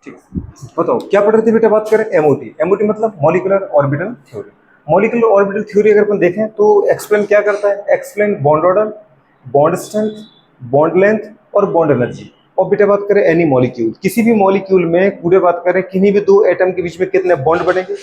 ठीक, बताओ क्या पढ़ रहे थे बेटा? बात करें एमओटी। एमओटी मतलब molecular orbital theory. Molecular orbital theory अगर अपन देखें तो एक्सप्लेन क्या करता है? Explain bond order, bond strength, bond length और बॉन्ड एनर्जी। और बेटा बात करें एनी मॉलिक्यूल, किसी भी मॉलिक्यूल में पूरे बात करें किन्हीं भी दो एटम के बीच में कितने बॉन्ड बनेंगे,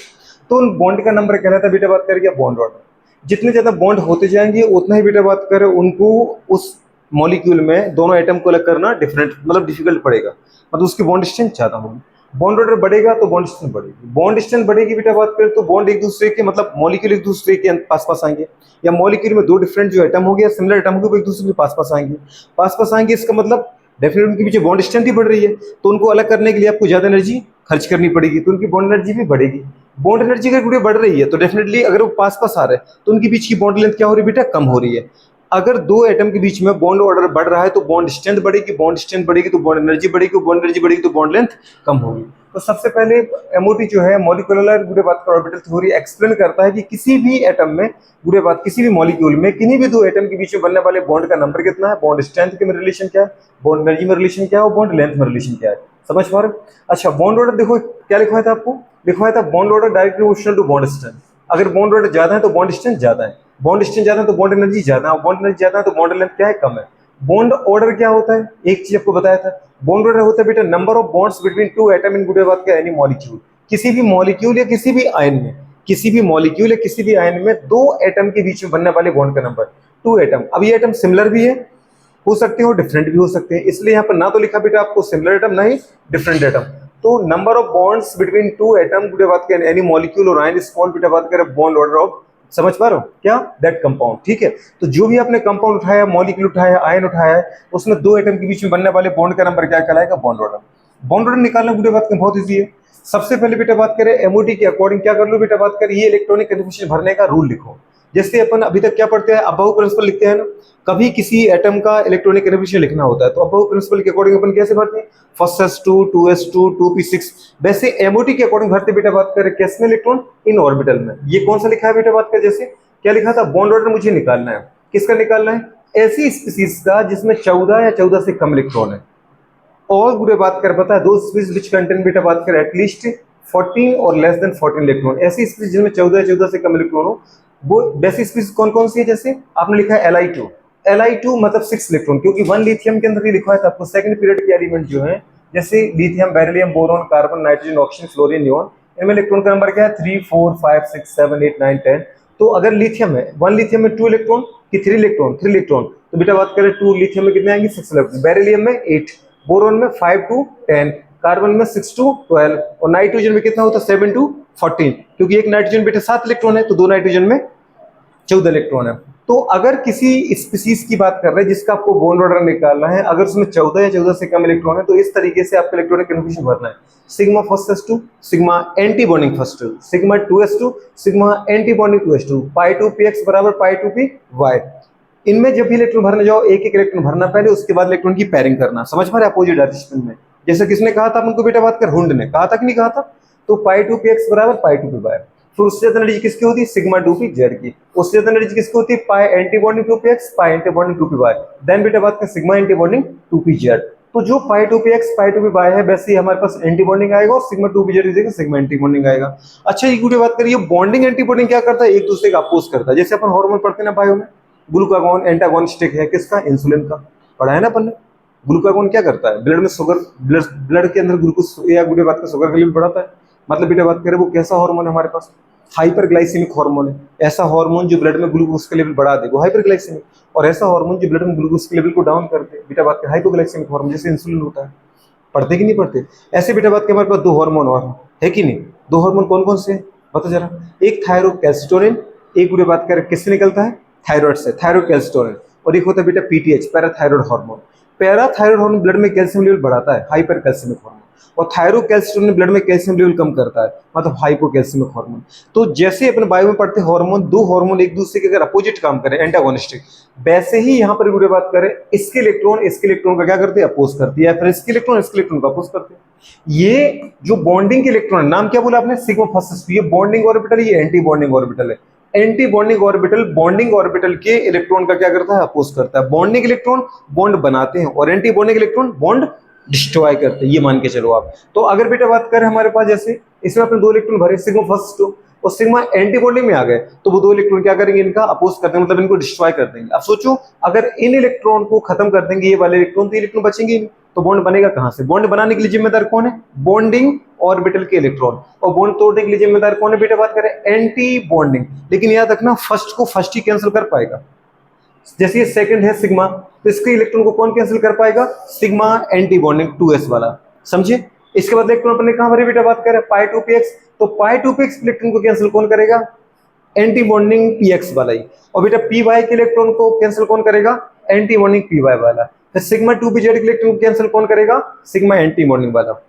तो उन बॉन्ड का नंबर कहलाता है बेटा बात करें क्या? Bond order. जितने ज्यादा बॉन्ड होते जाएंगे उतना ही बेटा बात करें उनको उस मॉलिक्यूल में दोनों एटम को अलग करना डिफरेंट मतलब डिफिकल्ट पड़ेगा, मतलब उसकी बॉन्ड स्ट्रेंथ ज्यादा होगी। बॉन्ड ऑर्डर बढ़ेगा तो बॉन्ड स्ट्रेंथ बढ़ेगी, बॉन्ड स्ट्रेंथ बढ़ेगी बेटा बात करें तो बॉन्ड एक दूसरे के मतलब मॉलिक्यूल एक दूसरे के पास पास आएंगे, या मॉलिक्यूल में दो डिफरेंट जो एटम हो गया सिमिलर एटम हो गए वो एक दूसरे के पास पास आएंगे। इसका मतलब डेफिनेटली उनके पीछे बॉन्ड स्ट्रेंथ ही बढ़ रही है, तो उनको अलग करने के लिए आपको ज्यादा एनर्जी खर्च करनी पड़ेगी, तो उनकी बॉन्ड एनर्जी भी बढ़ेगी। बॉन्ड एनर्जी अगर बढ़ रही है तो डेफिनेटली अगर वो पास पास आ रहे हैं तो उनके बीच की बॉन्ड लेंथ क्या हो रही है बेटा? कम हो रही है। अगर दो एटम के बीच में बॉन्ड ऑर्डर बढ़ रहा है तो बॉन्ड स्ट्रेंथ बढ़ेगी, बॉन्ड स्ट्रेंथ बढ़ेगी तो बॉन्ड एनर्जी बढ़ेगी, बॉन्ड एनर्जी बढ़ेगी तो बॉन्ड लेंथ कम होगी। तो सबसे पहले एमओटी जो है मॉलिक्यूलर बुरे बात का ऑर्बिटल थ्योरी एक्सप्लेन करता है कि किसी भी एटम में बुरे बात किसी भी मॉलिक्यूल में किन्हीं भी दो एटम के बीच में बनने वाले बॉन्ड का नंबर कितना है, बॉन्ड स्ट्रेंथ के में रिलेशन क्या है, बॉन्ड एनर्जी में रिलेशन क्या है और बॉन्ड लेंथ में रिलेशन क्या है। समझ पा रहे हो? अच्छा, बॉन्ड ऑर्डर देखो क्या लिखवाया था आपको? लिखवाया था bond order directly proportional to bond strength. अगर बॉन्ड ऑर्डर ज्यादा है तो बॉन्ड स्ट्रेंथ ज्यादा है, बॉन्ड स्ट्रेंथ ज्यादा है तो बॉन्ड एनर्जी ज्यादा है, बॉन्ड एनर्जी ज्यादा है तो बॉन्ड लेंथ क्या है? कम है। बॉन्ड ऑर्डर क्या होता है? एक चीज आपको बताया था, बॉन्ड ऑर्डर होता है बेटा number of bonds between two atom in good बात का एनी मॉलिक्यूल। किसी भी मॉलिक्यूल या किसी भी आयन में, किसी भी मॉलिक्यूल या किसी भी आयन में दो एटम के बीच में बनने वाले बॉन्ड का नंबर। टू एटम, अब ये एटम सिमिलर भी है हो सकते हैं और डिफरेंट भी हो सकते हैं, इसलिए यहाँ पर ना तो लिखा बेटा आपको सिमिलर एटम ना ही डिफरेंट एटम। तो number of bonds between two atom बेटा बात करें एनी मॉलिक्यूल और आयन इज कॉल्ड बेटा बात करें बॉन्ड ऑर्डर ऑफ, समझ पा रहे हो क्या? That compound. ठीक है, तो जो भी आपने कंपाउंड उठाया, मॉलिक्यूल उठाया, आयन उठाया है, उसमें दो एटम के बीच में बनने वाले बॉन्ड का नंबर क्या कहलाएगा? Bond order. बॉन्ड ऑर्डर निकालना बेटा बात करें बहुत ईजी है। सबसे पहले बेटा बात करें एमओटी के अकॉर्डिंग क्या कर लो बेटा बात करें, ये इलेक्ट्रॉनिक कन्फर्मेशन भरने का रूल लिखो। जैसे अपन अभी तक क्या पढ़ते हैं, अबव प्रिंसिपल लिखते हैं ना, कभी किसी एटम का इलेक्ट्रॉनिक कन्फर्मेशन लिखना होता है तो अबव प्रिंसिपल के अकॉर्डिंग अपन कैसे भरते हैं? First s2 2s2 2p6। वैसे एमओटी के अकॉर्डिंग भरते बेटा बात करें किस में? इलेक्ट्रॉन इन ऑर्बिटल में। ये कौन सा लिखा है बेटा बात करें? जैसे क्या लिखा था? बॉन्ड ऑर्डर मुझे निकालना है, किसका निकालना है? ऐसी स्पीसीज का जिसमें 14 या 14 से कम इलेक्ट्रॉन है। और बुरे बात कर पता है दो स्पीसीज विच कंटेन बेटा बात कर एटलीस्ट 14 और लेस देन 14 इलेक्ट्रॉन। ऐसी स्पीसीज जिसमें 14 या 14 से कम इलेक्ट्रॉन हो, वो वैसी स्पीसीज कौन कौन सी है? जैसे आपने लिखा है Li2। Li2 मतलब 6 इलेक्ट्रॉन, क्योंकि वन लिथियम के अंदर ही लिखा है था आपको सेकंड पीरियड के एलिमेंट जो है, जैसे lithium, beryllium, boron, carbon, nitrogen, oxygen, fluorine, neon, इनमें इलेक्ट्रॉन का नंबर क्या है? 3 4 5 6 7 8 9 10। तो अगर लिथियम है, वन लिथियम में 2 इलेक्ट्रॉन कि 3 इलेक्ट्रॉन? 3 इलेक्ट्रॉन। तो बेटा बात करें 2 लिथियम में कितने आएंगे? 6 इलेक्ट्रॉन। बेरिलियम में 8, बोरॉन में 5 to 10, कार्बन में 6 to 12 और नाइट्रोजन में कितना होता है? 7 to 14, क्योंकि एक नाइट्रोजन बेटा 7 इलेक्ट्रॉन है तो दो नाइट्रोजन में 14 इलेक्ट्रॉन है। तो अगर किसी स्पीसीज की बात कर रहे हैं जिसका आपको बॉन्ड ऑर्डर निकालना है, अगर उसमें 14 या 14 से कम इलेक्ट्रॉन है तो इस तरीके से आपको इलेक्ट्रॉनिक कन्फर्मेशन भरना है। Sigma first s2, sigma anti bonding first, sigma 2s2, sigma anti bonding 2s2, pi 2px बराबर पाई 2py। इनमें जब भी इलेक्ट्रॉन भरने जाओ एक एक इलेक्ट्रॉन भरना पहले, उसके बाद इलेक्ट्रॉन की पेयरिंग करना। समझ पा रहे? अपोजिट डायरेक्शन में। जैसे किसने कहा था हमको बेटा बात कर? हुंड ने कहा था कि नहीं कहा था? तो पाई 2px बराबर पाई 2py। फिर उससे ज्यादा एनर्जी किसकी होती है? सिग्मा 2pz की। उससे ज्यादा एनर्जी किसकी होती है? पाई एंटी बॉन्डिंग 2px, पाई एंटी बॉन्डिंग 2py। देन बेटा बात कर सिग्मा एंटी बॉन्डिंग 2pz। तो जो पाई 2px पाई 2py है वैसे ही हमारे पास एंटी बॉन्डिंग आएगा और सिग्मा 2pz की जगह सिग्मा एंटी बॉन्डिंग आएगा। अच्छा, ये पूरी बात करिए बॉन्डिंग एंटी बॉन्डिंग क्या करता है? एक दूसरे का अपोज करता है। जैसे अपन हार्मोन पढ़ते हैं ना बायो में, ग्लूकागॉन एंटागोनिस्टिक है किसका? इंसुलिन का। पढ़ा है ना अपन ने? ग्लूकागॉन क्या करता है? ब्लड में शुगर, ब्लड के अंदर ग्लूकोज या बुरे बात का शुगर का लेवल बढ़ाता है। मतलब बेटा बात करें वो कैसा हार्मोन है हमारे पास? हाइपरग्लाइसेमिक हार्मोन है। ऐसा हार्मोन जो ब्लड में ग्लूकोज का लेवल बढ़ा दे वो हाइपरग्लाइसेमिक, और ऐसा हार्मोन जो ब्लड में ग्लूकोज के लेवल को डाउन कर दे बेटा बात करें हाइपोग्लाइसेमिक हार्मोन, जैसे इंसुलिन होता है। पढ़ते कि नहीं पढ़ते? ऐसे बेटा बात के हमारे पास दो हार्मोन और है कि नहीं? दो हार्मोन कौन कौन से? बता जरा। एक थायरोकैल्सिटोनिन, एक बुरे बात करें किससे निकलता है? थायराइड से, थायरोकैल्सिटोनिन। और एक होता है बेटा PTH, parathyroid hormone. Parathyroid hormone blood में कैल्शियम लेवल बढ़ाता है, हाइपरकैल्सियमिक हार्मोन। और थायरोकैल्सिटोनिन ब्लड में कैल्शियम लेवल कम करता है, मतलब हाइपोकैल्सियमिक हार्मोन। तो जैसे अपन बायो में पढ़ते हार्मोन, दो हार्मोन एक दूसरे के अगर अपोजिट काम करें, एंटागोनिस्टिक, वैसे ही यहाँ पर बुरे बात करें इसके इलेक्ट्रॉन का क्या करते हैं? अपोज करते हैं, या फिर इसके इलेक्ट्रॉन का अपोज करते हैं। ये जो बॉन्डिंग के इलेक्ट्रॉन, नाम क्या बोला आपने? Sigma first. ये बॉन्डिंग ऑर्बिटल, ये एंटी बॉन्डिंग ऑर्बिटल है। Anti bonding orbital bonding orbital के इलेक्ट्रॉन का क्या करता है? अपोज करता है। बॉन्डिंग इलेक्ट्रॉन बॉन्ड बनाते हैं और anti bonding electron bond destroy करते हैं, ये मान के चलो आप। तो अगर बेटा बात करें हमारे पास जैसे इसमें अपने 2 इलेक्ट्रॉन भरे सिग्मा फर्स्ट और सिग्मा एंटी बॉन्डिंग में आ गए, तो वो 2 इलेक्ट्रॉन क्या करेंगे, इनका अपोज कर देंगे, मतलब इनको डिस्ट्रॉय कर देंगे। अब सोचो अगर इन इलेक्ट्रॉन को खत्म कर देंगे ये वाले इलेक्ट्रॉन, तो इलेक्ट्रॉन बचेंगे नहीं, तो बॉन्ड बनेगा कहां से? बॉन्ड बनाने के लिए जिम्मेदार कौन है? बॉन्डिंग ऑर्बिटल के इलेक्ट्रॉन। और बॉन्ड तोड़ने के लिए जिम्मेदार कौन है बेटा बात करें? Anti bonding. लेकिन याद रखना फर्स्ट को फर्स्ट ही कैंसिल कर पाएगा। जैसे ये सेकंड है सिग्मा, तो इसके इलेक्ट्रॉन को कौन कैंसिल कर पाएगा? सिग्मा एंटी बॉन्डिंग 2s वाला, समझे? इसके बाद इलेक्ट्रॉन अपने कहां भरे बेटा बात करें? पाई 2px, तो पाई 2px इलेक्ट्रॉन को कैंसिल कौन करेगा? एंटी बॉन्डिंग px वाला ही। और बेटा py के इलेक्ट्रॉन को कैंसिल कौन करेगा? एंटी बॉन्डिंग py वाला। फिर सिग्मा 2pz के इलेक्ट्रॉन को कैंसिल कौन करेगा? सिग्मा एंटी बॉन्डिंग वाला।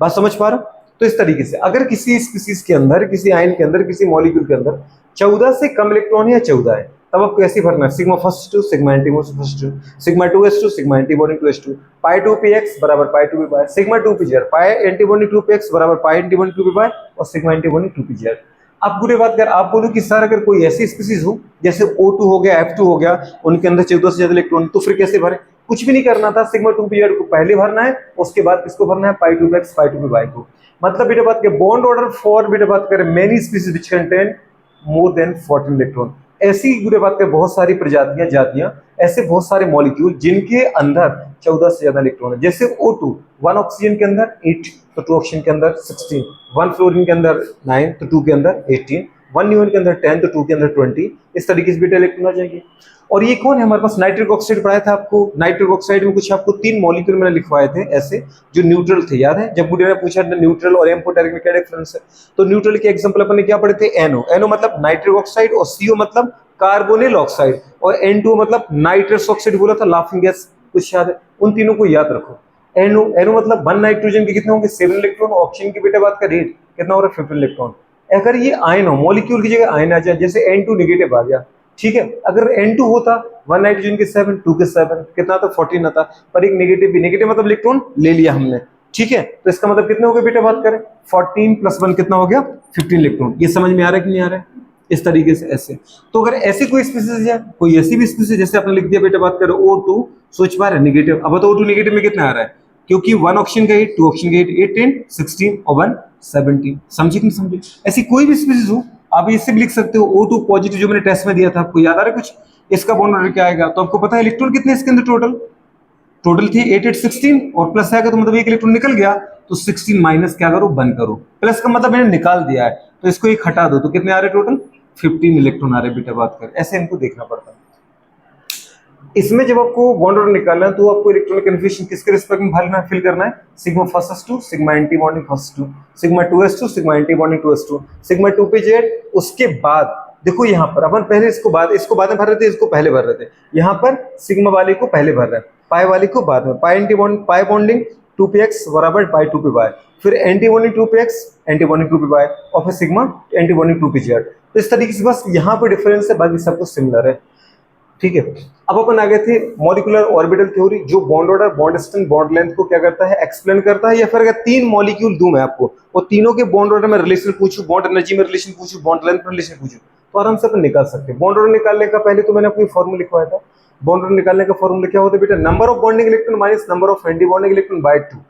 बात समझ पा रहा? तो इस तरीके से अगर किसी स्पीसीज के अंदर, किसी आयन के अंदर, किसी मॉलिक्यूल के अंदर 14 से कम इलेक्ट्रॉन है या 14 है, तब आपको ऐसे भरना है sigma first two sigma anti first two, sigma 2s two sigma anti bonding 2s2, pi 2px बराबर pi 2py, sigma 2pz pi anti bonding 2px बराबर पाई एंटी बॉन्डिंग 2py और सिग्मा एंटी बॉन्डिंग 2pz। अब बुरे बात कर आप बोलो कि सर अगर कोई ऐसी स्पीसीज हो जैसे O2 हो गया, F2 हो गया, उनके अंदर 14 से ज्यादा इलेक्ट्रॉन, तो फिर कैसे भरे? कुछ भी नहीं करना था, सिग्मा 2pz को पहले भरना है, उसके बाद किसको भरना है? पाई 2px पाई 2py को। मतलब बेटा बात करें बॉन्ड ऑर्डर फॉर बेटा बात करें many species which contain more than 14 electron. ऐसी बुरे बात करें बहुत सारी प्रजातियां, जातियां, ऐसे बहुत सारे मॉलिक्यूल जिनके अंदर 14 से ज्यादा इलेक्ट्रॉन है। जैसे O2, 1 ऑक्सीजन के अंदर 8, तो 2 ऑक्सीजन के अंदर 16, 1 फ्लोरीन के अंदर 9, तो 2 के अंदर 18, 1 नियोन के अंदर 10, तो 2 के अंदर 20। इस तरीके से बेटा इलेक्ट्रॉन आ जाएंगे। और ये कौन है हमारे पास? नाइट्रिक ऑक्साइड पढ़ाया था आपको। नाइट्रिक ऑक्साइड में कुछ आपको 3 मॉलिक्यूल मैंने लिखवाए थे ऐसे जो न्यूट्रल थे, याद है? जब बुढ़े ने पूछा न्यूट्रल और एम्फोटेरिक में क्या डिफरेंस है, तो न्यूट्रल के एग्जांपल अपन ने क्या पढ़े थे? NO, NO मतलब नाइट्रिक ऑक्साइड, और CO मतलब कार्बोनिल ऑक्साइड, और N2 मतलब नाइट्रस ऑक्साइड बोला था, लाफिंग गैस, कुछ याद है? उन तीनों को याद रखो। NO, NO मतलब 1 नाइट्रोजन के कितने होंगे? 7 इलेक्ट्रॉन, ऑक्सीजन की बेटा बात का रेट कितना हो रहा है? 15 इलेक्ट्रॉन। अगर ये आयन हो, मॉलिक्यूल की जगह आयन आ जाए, जैसे N2 नेगेटिव आ गया, ठीक है, अगर N2 होता 1 नाइट्रोजन के 7, 2 के 7 कितना था? 14 आता, पर एक नेगेटिव भी, नेगेटिव मतलब इलेक्ट्रॉन ले लिया हमने, ठीक है, तो इसका मतलब कितने हो गए बेटा बात करें? 14 + 1 कितना हो गया? 15 इलेक्ट्रॉन। ये समझ में आ रहा है कि नहीं आ रहा है? इस तरीके से ऐसे। तो अगर ऐसी कोई स्पीसीज है, कोई ऐसी भी स्पीसीज जैसे आपने लिख दिया बेटा बात करें O2, सोच पा रहे नेगेटिव, अब तो O2 नेगेटिव में कितना आ रहा है? क्योंकि 1 ऑक्सीजन का 8, 2 ऑक्सीजन का 8, 18, 16 और 1 17। समझे कि नहीं समझे? ऐसी कोई भी स्पीसीज हो आप इससे भी लिख सकते हो। O2 पॉजिटिव जो मैंने टेस्ट में दिया था, आपको याद आ रहा है कुछ? इसका बॉन्ड ऑर्डर क्या आएगा? तो आपको पता है इलेक्ट्रॉन कितने इसके अंदर टोटल थी 8, 8, 16 और प्लस आएगा, तो मतलब एक इलेक्ट्रॉन निकल गया, तो 16 माइनस क्या करो? 1 करो। प्लस का मतलब मैंने निकाल दिया है, तो इसको एक हटा दो, तो कितने आ रहे टोटल? 15 इलेक्ट्रॉन आ रहे बेटा बात कर। ऐसे इनको देखना पड़ता है। इसमें जब आपको बॉन्ड ऑर्डर निकालना है तो आपको इलेक्ट्रॉनिक कन्फर्मेशन किसके रिस्पेक्ट में भरना है, फिल करना है? Sigma first two sigma anti bonding first two, sigma 2s two sigma anti bonding 2s two, sigma 2pz। उसके बाद देखो यहाँ पर अपन पहले इसको बाद में भर रहे थे, इसको पहले भर रहे थे। यहाँ पर सिग्मा वाले को पहले भर रहे हैं, पाई वाले को बाद में। पाई बॉन्डिंग 2px बराबर पाई 2py, फिर anti bonding 2px anti bonding 2py, और फिर सिग्मा एंटी बॉन्डिंग 2pz। तो इस तरीके से बस यहाँ पर डिफरेंस है, बाकी सब कुछ सिमिलर है, ठीक है। अब अपन आ गए थे मॉलिक्यूलर ऑर्बिटल थ्योरी, जो bond order, bond distance, bond length को क्या करता है? एक्सप्लेन करता है। या फिर अगर 3 मॉलिक्यूल दूं मैं आपको और तीनों के बॉन्ड ऑर्डर में रिलेशन पूछूं, बॉन्ड एनर्जी में रिलेशन पूछूं, बॉन्ड लेंथ में रिलेशन पूछूं, तो आराम से अपन निकाल सकते हैं। बॉन्ड ऑर्डर निकालने का पहले तो मैंने अपनी फॉर्मूला लिखवाया था। बॉन्ड ऑर्डर निकालने का फॉर्मूला क्या होता है बेटा? Number of bonding electron minus number of anti bonding electron by 2।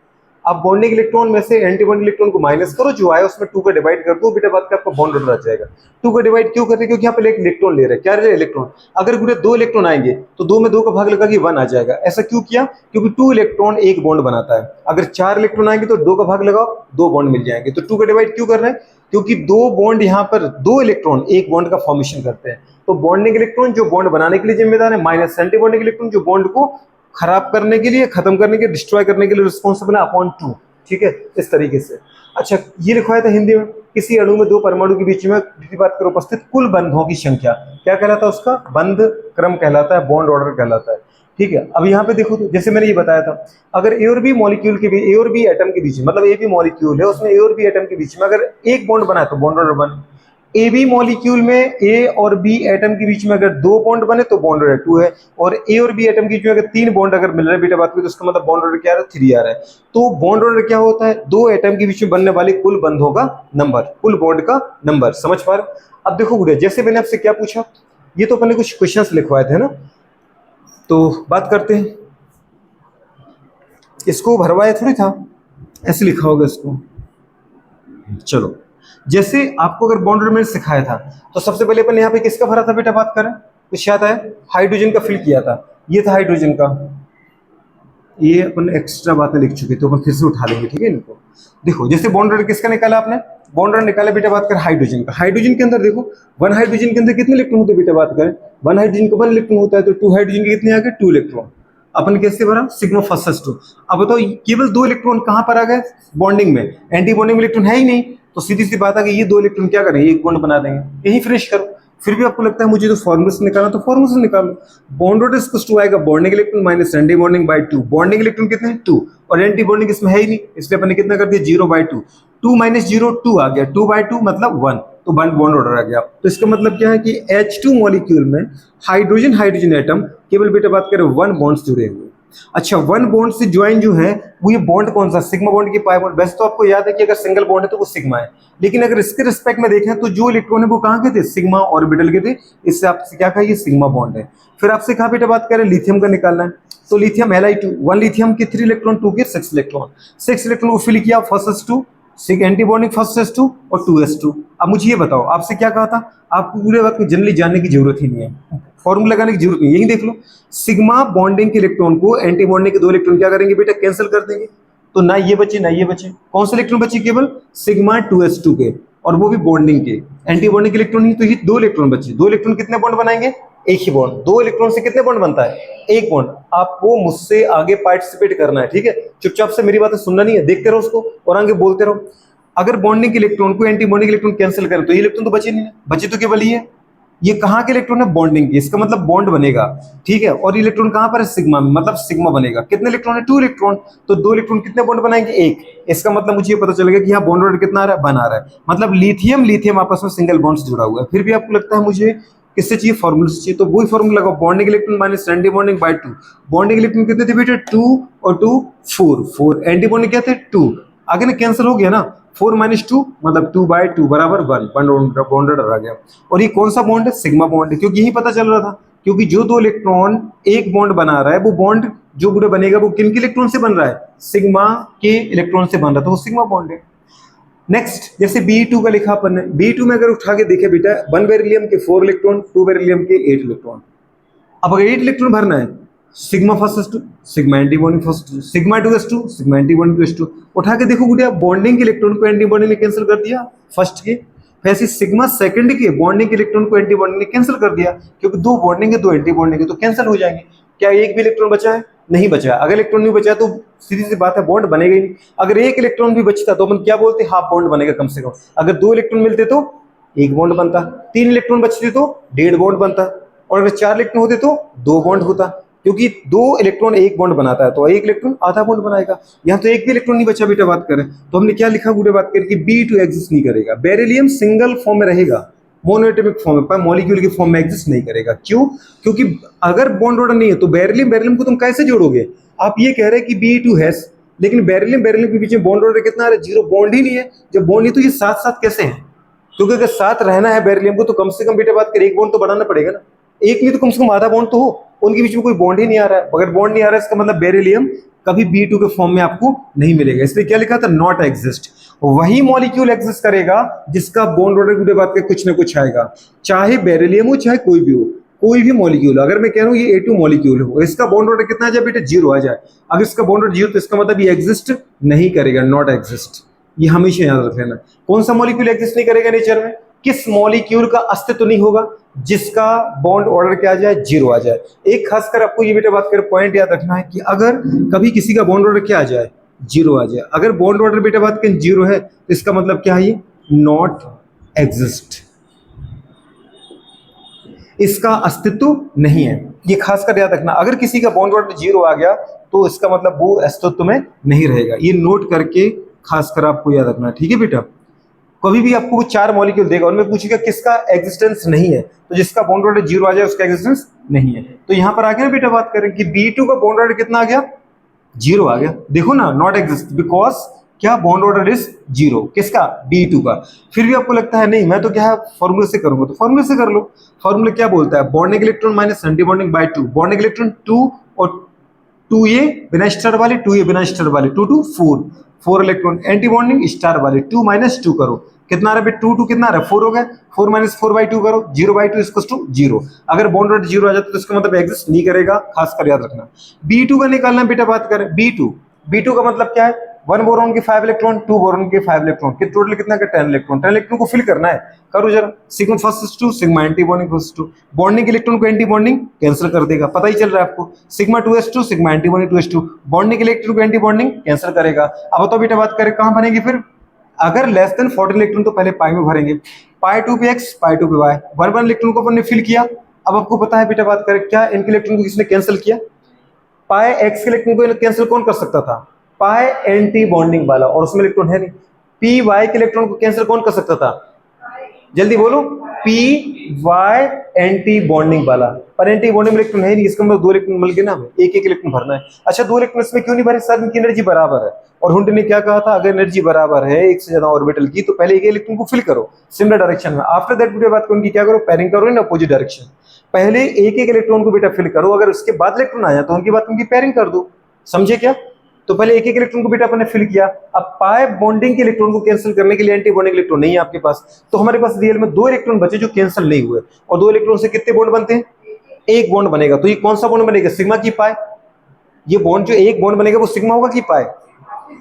अब बॉन्डिंग इलेक्ट्रॉन में से एंटी बॉन्डिंग इलेक्ट्रॉन को माइनस करो, जो आया उसमें 2 का डिवाइड कर दो, बेटा बात का आपका बॉन्ड ऑर्डर आ जाएगा। 2 का डिवाइड क्यों कर रहे हैं? क्योंकि यहाँ पे एक इलेक्ट्रॉन ले रहे हैं। क्या ले रहे हैं? इलेक्ट्रॉन। अगर पूरे 2 इलेक्ट्रॉन आएंगे तो 2 में 2 का भाग लगा के 1 आ जाएगा। ऐसा क्यों किया? क्योंकि 2 इलेक्ट्रॉन एक बॉन्ड बनाता है। अगर 4 इलेक्ट्रॉन आएंगे तो 2 का भाग लगाओ, 2 बॉन्ड मिल जाएंगे। तो 2 का डिवाइड क्यों कर रहे हैं? क्योंकि 2 बॉन्ड यहाँ पर 2 इलेक्ट्रॉन एक बॉन्ड का फॉर्मेशन करते हैं। तो बॉन्डिंग इलेक्ट्रॉन जो बॉन्ड बनाने के लिए जिम्मेदार है, माइनस एंटी बॉन्डिंग इलेक्ट्रॉन जो बॉन्ड को खराब करने के लिए, खत्म करने के, डिस्ट्रॉय करने के लिए रिस्पॉन्सिबल है, अपॉन 2। ठीक है, इस तरीके से। अच्छा, ये लिखवाया था हिंदी में, किसी अणु में 2 परमाणु के बीच में बात करो उपस्थित कुल बंधों की संख्या क्या कहलाता है? उसका बंध क्रम कहलाता है, बॉन्ड ऑर्डर कहलाता है। ठीक है, अब यहाँ पे देखो तो जैसे मैंने ये बताया था, अगर ए और बी मॉलिक्यूल के बीच, ए और बी एटम के बीच में, मतलब ए बी मॉलिक्यूल है, उसमें ए और बी एटम के बीच में अगर एक बॉन्ड बना है तो bond order 1। A B molecule में ए और बी एटम के बीच में अगर 2 बॉन्ड बने तो बॉन्ड ऑर्डर 2 है, और ए और बी एटम के बीच में अगर 3 बॉन्ड अगर मिल रहे हैं बेटा बात में, तो उसका मतलब बॉन्ड ऑर्डर क्या आ रहा है? 3 आ रहा है। तो बॉन्ड ऑर्डर क्या होता है? 2 एटम के बीच में बनने वाले कुल बंधों का नंबर, कुल बॉन्ड का नंबर। समझ पा रहे? अब देखो गुड़िया, जैसे मैंने आपसे क्या पूछा, ये तो अपने कुछ क्वेश्चंस लिखवाए थे ना, तो बात करते हैं। इसको भरवाया थोड़ी था, ऐसे लिखा होगा इसको। चलो, जैसे आपको अगर बॉन्ड मैंने सिखाया था तो सबसे पहले अपन यहाँ पे किसका भरा था बेटा, बात करें कुछ याद है, हाइड्रोजन का फिल किया था। ये था हाइड्रोजन का, ये अपन एक्स्ट्रा बातें लिख चुके थे, तो अपन फिर से उठा लेंगे, ठीक है इनको। देखो जैसे बॉन्ड किसका निकाला आपने, बॉन्ड निकाला बेटा, बात करें हाइड्रोजन का। हाइड्रोजन के अंदर देखो, वन हाइड्रोजन के अंदर कितने इलेक्ट्रॉन होते हैं बेटा, बात करें वन हाइड्रोजन का वन इलेक्ट्रॉन होता है, तो टू हाइड्रोजन के कितने आ गए, टू इलेक्ट्रॉन। अपन कैसे भरा, सिग्मा फर्स्ट टू। अब बताओ केवल दो इलेक्ट्रॉन कहां पर आ गए, बॉन्डिंग में, एंटी बॉन्डिंग में इलेक्ट्रॉन है ही नहीं, तो सीधी सी बात है कि ये दो इलेक्ट्रॉन क्या करेंगे, एक बॉन्ड बना देंगे, यही फिनिश करो। फिर भी आपको लगता है मुझे तो फॉर्मूला से निकालना, तो फॉर्मूला से निकालो। बॉन्ड ऑर्डर इक्वल्स टू आएगा bonding electron minus anti bonding by 2। Bonding electron कितने हैं, 2, और एंटी बॉन्डिंग इसमें है ही नहीं, इसलिए अपन ने कितना कर दिया, 0/2। 2 माइनस 0 2 आ गया, 2/2 मतलब 1, तो बॉन्ड ऑर्डर आ गया। तो इसका मतलब क्या है कि H2 मॉलिक्यूल में हाइड्रोजन हाइड्रोजन एटम केवल बेटा बात करें 1 बॉन्ड्स जुड़े हुए। अच्छा, 1 बॉन्ड से ज्वाइन जो है वो ये बॉन्ड कौन सा, सिग्मा बॉन्ड की पाई बॉन्ड। वैसे तो आपको याद है कि अगर सिंगल बॉन्ड है तो वो सिग्मा है, लेकिन अगर इसके रिस्पेक्ट में देखें तो जो इलेक्ट्रॉन है वो कहाँ के थे, सिग्मा ऑर्बिटल के थे। इससे आपसे क्या कहा, ये सिग्मा बॉन्ड है। फिर आपसे कहा बेटा बात करें लिथियम का निकालना है, तो लिथियम Li2, 1 लिथियम के 3 इलेक्ट्रॉन, 2 के 6 इलेक्ट्रॉन, 6 इलेक्ट्रॉन को फिल किया, first S2 anti bonding first S2 और 2S2। अब मुझे ये बताओ, आपसे क्या कहा था, आपको पूरे वक्त जनरली जानने की जरूरत ही नहीं है, फॉर्मूला लगाने की जरूरत नहीं, यही देख लो। सिग्मा बॉन्डिंग के इलेक्ट्रॉन को एंटी बॉन्डिंग के दो इलेक्ट्रॉन क्या करेंगे बेटा, कैंसिल कर देंगे, तो ना ये बचे ना ये बचे। कौन से इलेक्ट्रॉन बचे, केवल सिग्मा 2S2 के, और वो भी बॉन्डिंग के, एंटी बॉन्डिंग के इलेक्ट्रॉन ही, तो ये दो इलेक्ट्रॉन बचे। दो इलेक्ट्रॉन कितने बॉन्ड बनाएंगे, एक ही बॉन्ड। दो इलेक्ट्रॉन से कितने बॉन्ड बनता है, एक बॉन्ड। आपको मुझसे आगे पार्टिसिपेट करना है, ठीक है, चुपचाप से मेरी बातें सुनना नहीं है, देखते रहो उसको और आगे बोलते रहो। अगर बॉन्डिंग के इलेक्ट्रॉन को एंटी बॉन्डिंग इलेक्ट्रॉन कैंसिल करें तो ये इलेक्ट्रॉन तो बचे नहीं है, बचे तो केवल ये कहाँ के इलेक्ट्रॉन है, बॉन्डिंग के, इसका मतलब बॉन्ड बनेगा, ठीक है। और इलेक्ट्रॉन कहाँ पर है, सिग्मा में, मतलब सिग्मा बनेगा। कितने इलेक्ट्रॉन है, 2 इलेक्ट्रॉन, तो दो इलेक्ट्रॉन कितने बॉन्ड बनाएंगे, एक। इसका मतलब मुझे ये पता चलेगा कि यहाँ बॉन्ड ऑर्डर कितना आ रहा है, बना रहा है, मतलब लिथियम लिथियम आपस में सिंगल बॉन्ड जुड़ा हुआ है। फिर भी आपको लगता है मुझे किससे चाहिए, फॉर्मूला से चाहिए, तो वही फॉर्मूला लगाओ, bonding electron minus anti bonding by 2। Bonding electron कितने थे बेटे, 2 और 2 4, एंटी बॉन्डिंग क्या थे, 2। आगे ना कैंसिल हो गया ना, 4 माइनस 2 मतलब 2/2 बराबर 1, बॉन्डेड आ गया। और ये कौन सा बॉन्ड है, सिग्मा बॉन्ड है, क्योंकि यही पता चल रहा था, क्योंकि जो दो इलेक्ट्रॉन एक बॉन्ड बना रहा है वो बॉन्ड जो पूरा बनेगा वो किन के इलेक्ट्रॉन से बन रहा है, सिग्मा के इलेक्ट्रॉन से बन रहा है, तो वो सिग्मा बॉन्ड है। नेक्स्ट, जैसे Be2 का लिखा अपन ने, Be2 में अगर उठा के देखे बेटा, 1 बेरिलियम के 4 इलेक्ट्रॉन, 2 बेरिलियम के 8 इलेक्ट्रॉन। अब अगर 8 इलेक्ट्रॉन भरना है, sigma first S2 sigma anti bonding first, sigma 2S2 sigma anti bonding 2S2। उठा के देखो गुड़िया, बॉन्डिंग के इलेक्ट्रॉन को एंटी बॉन्डिंग ने कैंसिल कर दिया फर्स्ट के, वैसे सिग्मा सेकंड के बॉन्डिंग के इलेक्ट्रॉन को एंटी बॉन्डिंग ने कैंसिल कर दिया, क्योंकि दो बॉन्डिंग है दो एंटी बॉन्डिंग है, तो कैंसिल हो जाएंगे। क्या एक भी इलेक्ट्रॉन बचा है, नहीं बचा। अगर इलेक्ट्रॉन नहीं बचा तो सीधी सी बात है बॉन्ड बनेगा ही नहीं। अगर एक इलेक्ट्रॉन भी बचता तो अपन क्या बोलते, हाफ बॉन्ड बनेगा कम से कम। अगर दो इलेक्ट्रॉन मिलते तो एक बॉन्ड बनता, 3 इलेक्ट्रॉन बचते तो 1.5 बॉन्ड बनता, और अगर 4 इलेक्ट्रॉन होते तो 2 बॉन्ड होता, क्योंकि 2 इलेक्ट्रॉन एक बॉन्ड बनाता है, तो एक इलेक्ट्रॉन आधा बॉन्ड बनाएगा। यहाँ तो एक भी इलेक्ट्रॉन नहीं बचा बेटा, बात करें तो हमने क्या लिखा गुड़े, बात करें कि Be2 एग्जिस्ट नहीं करेगा। बेरिलियम सिंगल फॉर्म में रहेगा, मोनोएटॉमिक फॉर्म में, मॉलिक्यूल की फॉर्म में एग्जिस्ट नहीं करेगा। क्यों, क्योंकि अगर बॉन्ड ऑर्डर नहीं है तो बेरिलियम बेरिलियम को तुम कैसे जोड़ोगे। आप ये कह रहे हैं कि Be2 है, लेकिन बेरिलियम बेरिलियम के बीच में बॉन्ड ऑर्डर कितना आ रहा है, 0, बॉन्ड ही नहीं है। जब बॉन्ड नहीं तो ये साथ साथ कैसे है, क्योंकि अगर साथ रहना है बेरिलियम को तो कम से कम बेटा बात करें एक बॉन्ड तो बढ़ाना पड़ेगा ना, एक नहीं तो कम से कम आधा बॉन्ड तो हो। उनके बीच में कोई बॉन्ड ही नहीं आ रहा है। अगर बॉन्ड नहीं आ रहा है इसका मतलब बेरिलियम कभी Be2 के फॉर्म में आपको नहीं मिलेगा, इसलिए क्या लिखा था, नॉट एग्जिस्ट। वही मॉलिक्यूल एग्जिस्ट करेगा जिसका बॉन्ड ऑर्डर की बात के कुछ ना कुछ आएगा, चाहे बेरिलियम हो चाहे कोई भी हो, कोई भी मॉलिक्यूल। अगर मैं कह रहा हूँ ये A2 मॉलिक्यूल हो, इसका बॉन्ड ऑर्डर कितना आ जाए बेटा, 0 आ जाए। अगर इसका बॉन्ड ऑर्डर 0 तो इसका मतलब ये एग्जिस्ट नहीं करेगा, नॉट एग्जिस्ट। ये हमेशा याद रख लेना। कौन सा मॉलिक्यूल एग्जिस्ट नहीं करेगा नेचर में, किस मॉलिक्यूल का अस्तित्व नहीं होगा जिसका बॉन्ड ऑर्डर क्या आ जाए, 0 आ जाए। एक खासकर आपको ये बेटा बात कर पॉइंट याद रखना है कि अगर कभी किसी का बॉन्ड ऑर्डर क्या आ जाए, 0 आ जाए। अगर बॉन्ड ऑर्डर बेटा बात करें 0 है तो इसका मतलब क्या है, नॉट एग्जिस्ट, इसका अस्तित्व नहीं है। ये खासकर याद रखना, अगर किसी का बॉन्ड ऑर्डर 0 आ गया तो इसका मतलब वो अस्तित्व में नहीं रहेगा। ये नोट करके खासकर आपको याद रखना, ठीक है बेटा। कभी भी आपको वो 4 मॉलिक्यूल देगा, उनमें पूछेगा किसका एग्जिस्टेंस नहीं है, तो जिसका बॉन्ड ऑर्डर 0 आ जाए उसका एग्जिस्टेंस नहीं है। तो यहां पर आगे ना बेटा बात करें कि Be2 का बॉन्ड ऑर्डर कितना आ गया, 0 आ गया। देखो ना, नॉट एग्जिस्ट, बिकॉज क्या बॉन्ड ऑर्डर इज 0, किसका, Be2 का। फिर भी आपको लगता है नहीं मैं तो क्या फॉर्मूले से करूंगा, तो फॉर्मूले से कर लो। फॉर्मूला क्या बोलता है, bonding electron minus anti bonding by 2, bonding electron 2 और 2a बिना स्टार वाले, 2a बिना स्टार वाले, 2 2 4, 4 इलेक्ट्रॉन, एंटी बॉन्डिंग स्टार वाले, 2 - 2 करो, कितना आ रहा है 2 2 कितना आ रहा है 4 हो गया, 4 - 4/2 करो, 0/2 = 0। अगर बॉन्ड रेट 0 आ जाता है तो इसका मतलब एग्जिस्ट नहीं करेगा, खासकर याद रखना। B2 का निकालना बेटा, बात करें B2 का मतलब क्या है, 1 बोरॉन के 5 इलेक्ट्रॉन, 2 बोरॉन के 5 इलेक्ट्रॉन, कि टोटल कितना का 10 इलेक्ट्रॉन, 10 इलेक्ट्रॉन को फिल करना है। करो जरा, sigma first 2 sigma anti bonding first 2, bonding electron को एंटी बॉन्डिंग कैंसिल कर देगा, पता ही चल रहा है आपको, sigma 2s2 sigma anti bonding 2s2, bonding electron को एंटी बॉन्डिंग कैंसिल करेगा। अब तो बेटा बात करें कहां बनेगी फिर, अगर लेस देन 14 इलेक्ट्रॉन तो पहले पाई में भरेंगे, पाई 2 पे x पाई 2 पे y, 1 इलेक्ट्रॉन को अपन ने फिल किया। अब आपको पता है बेटा बात करें क्या इनके इलेक्ट्रॉन को किसने कैंसिल किया, पाई x के इलेक्ट्रॉन को कैंसिल कौन कर सकता था, पाई एंटी बॉन्डिंग वाला, और उसमें इलेक्ट्रॉन है नहीं। पी वाई के इलेक्ट्रॉन को कैंसिल कौन कर सकता था, जल्दी बोलो, पी वाई एंटी बॉन्डिंग वाला, पर एंटी बॉन्डिंग इलेक्ट्रॉन है नहीं, इसका मतलब 2 इलेक्ट्रॉन मिल गए ना, हमें एक एक इलेक्ट्रॉन भरना है। अच्छा 2 इलेक्ट्रॉन इसमें क्यों नहीं भरे, सर इनकी एनर्जी बराबर है, और हुंड ने क्या कहा था, अगर एनर्जी बराबर है एक से ज्यादा ऑर्बिटल की तो पहले एक इलेक्ट्रॉन को फिल करो सिमिलर डायरेक्शन में, आफ्टर दैट बेटा बात करो उनकी क्या करो, पेयरिंग करो इन अपोजिट डायरेक्शन। पहले एक एक इलेक्ट्रॉन को बेटा फिल करो, अगर उसके बाद इलेक्ट्रॉन आया तो उनकी बात उनकी पेयरिंग कर दो, समझे क्या। तो पहले एक एक इलेक्ट्रॉन को बेटा अपन ने फिल किया। अब पाई बॉन्डिंग के इलेक्ट्रॉन को कैंसिल करने के लिए एंटी बॉन्डिंग इलेक्ट्रॉन नहीं है आपके पास, तो हमारे पास रियल में 2 इलेक्ट्रॉन बचे जो कैंसिल नहीं हुए, और 2 इलेक्ट्रॉन से कितने बॉन्ड बनते हैं, एक बॉन्ड बनेगा। तो ये कौन सा बॉन्ड बनेगा, सिग्मा की पाई, ये बॉन्ड जो एक बॉन्ड बनेगा वो सिग्मा होगा कि पाई,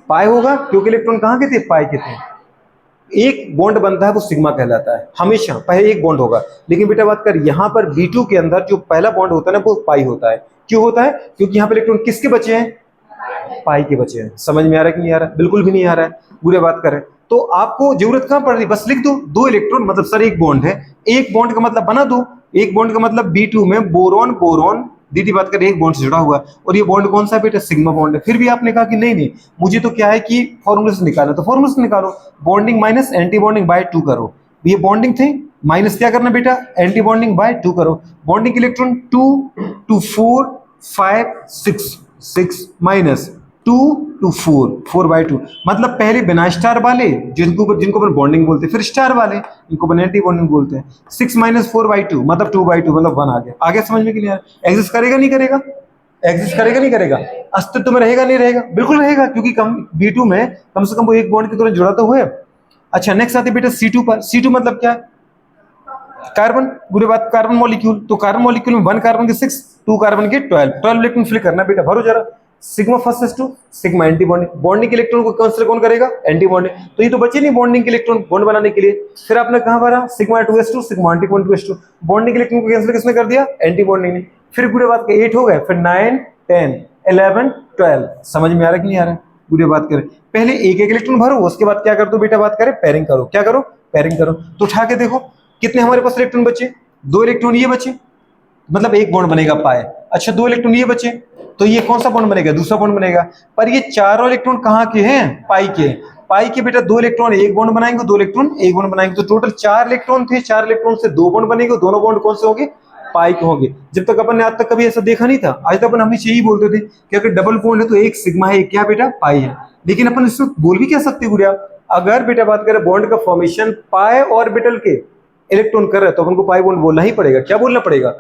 पाई होगा, क्योंकि इलेक्ट्रॉन कहां के थे, पाई के थे। एक बॉन्ड बनता है वो सिग्मा कहलाता है, हमेशा पहले एक बॉन्ड होगा। लेकिन बेटा बात कर यहाँ पर B2 के अंदर जो पहला बॉन्ड होता है ना वो पाई होता है। क्यों होता है, क्योंकि यहाँ पे इलेक्ट्रॉन किसके बचे हैं, पाई के बचे हैं। समझ में आ रहा है कि नहीं आ रहा है, बिल्कुल भी नहीं आ रहा है, बुरी बात करें तो आपको जरूरत कहां पड़ रही, बस लिख दो 2 इलेक्ट्रॉन, मतलब सर एक बॉन्ड है, एक बॉन्ड का मतलब बना दो, एक बॉन्ड का मतलब B2 में बोरॉन बोरॉन दीदी बात करें एक बॉन्ड से जुड़ा हुआ, और ये बॉन्ड कौन सा बेटा, सिग्मा बॉन्ड है। फिर भी आपने कहा कि नहीं नहीं मुझे तो क्या है कि फॉर्मूले से निकालना, तो फॉर्मूले से निकालो, bonding minus anti bonding by 2 करो, ये बॉन्डिंग थे, माइनस क्या करना बेटा, एंटी बॉन्डिंग बाय 2 करो, बॉन्डिंग इलेक्ट्रॉन 2 2 4 5 6 6 माइनस 2 2 4 4/2, मतलब पहले बिना स्टार वाले जिनको अपन बॉन्डिंग बोलते हैं, फिर स्टार वाले इनको अपन एंटी बॉन्डिंग बोलते हैं। 6 - 4/2 मतलब 2/2, मतलब 1 आ गया। आगे समझ में क्लियर, एग्जिस्ट करेगा नहीं करेगा, एग्जिस्ट करेगा नहीं करेगा, अस्तित्व में रहेगा नहीं रहेगा, बिल्कुल रहेगा, क्योंकि कम B2 में कम से कम वो एक बॉन्ड की तरह जुड़ा तो हुआ है। अच्छा नेक्स्ट आते बेटा C2 पर, C2 मतलब क्या है, कार्बन, बुरी बात, कार्बन मॉलिक्यूल, तो कार्बन मॉलिक्यूल में 1 कार्बन के 6, 2 कार्बन के 12 इलेक्ट्रॉन फिल करना बेटा, भरो जरा, sigma first 2 sigma anti bonding, bonding के इलेक्ट्रॉन को कैंसिल कौन करेगा, एंटी बॉन्डिंग, तो ये तो बचे नहीं बॉन्डिंग के इलेक्ट्रॉन बॉन्ड बनाने के लिए। फिर आपने कहां भरा, sigma 2s2 sigma anti bonding 2s2, bonding के इलेक्ट्रॉन को कैंसिल किसने कर दिया, एंटी बॉन्डिंग ने। फिर बुरी बात के 8 हो गए, फिर 9 10 11 12, समझ में आ रहा है कि नहीं आ रहा है, बुरी बात करें, पहले एक एक इलेक्ट्रॉन भरो, उसके बाद क्या कर दो बेटा बात करें, पेयरिंग करो, क्या करो, पेयरिंग करो। तो उठा के देखो कितने हमारे पास इलेक्ट्रॉन बचे, 2 इलेक्ट्रॉन ये बचे, मतलब एक बॉन्ड बनेगा पाए। अच्छा 2 इलेक्ट्रॉन ये बचे, तो ये कौन सा बॉन्ड बनेगा, दूसरा बॉन्ड बनेगा। पर ये चारों इलेक्ट्रॉन कहाँ के हैं, पाई के, पाई के बेटा 2 इलेक्ट्रॉन एक बॉन्ड बनाएंगे, 2 इलेक्ट्रॉन एक बॉन्ड बनाएंगे, तो टोटल 4 इलेक्ट्रॉन थे, 4 इलेक्ट्रॉन से 2 बॉन्ड बनेंगे, दोनों बॉन्ड कौन से होंगे, पाई के होंगे। जब तक अपन ने आज तक कभी ऐसा देखा नहीं था, आज तक अपन हमेशा यही बोलते थे कि अगर डबल बॉन्ड है तो एक सिग्मा है, एक क्या बेटा पाई है। लेकिन अपन इसमें बोल भी क्या सकते गुड़िया, अगर बेटा बात करें बॉन्ड का फॉर्मेशन पाई ऑर्बिटल के इलेक्ट्रॉन कर रहे हैं तो अपन को पाई बॉन्ड बोलना ही पड़ेगा। क्या बोलना पड़ेगा,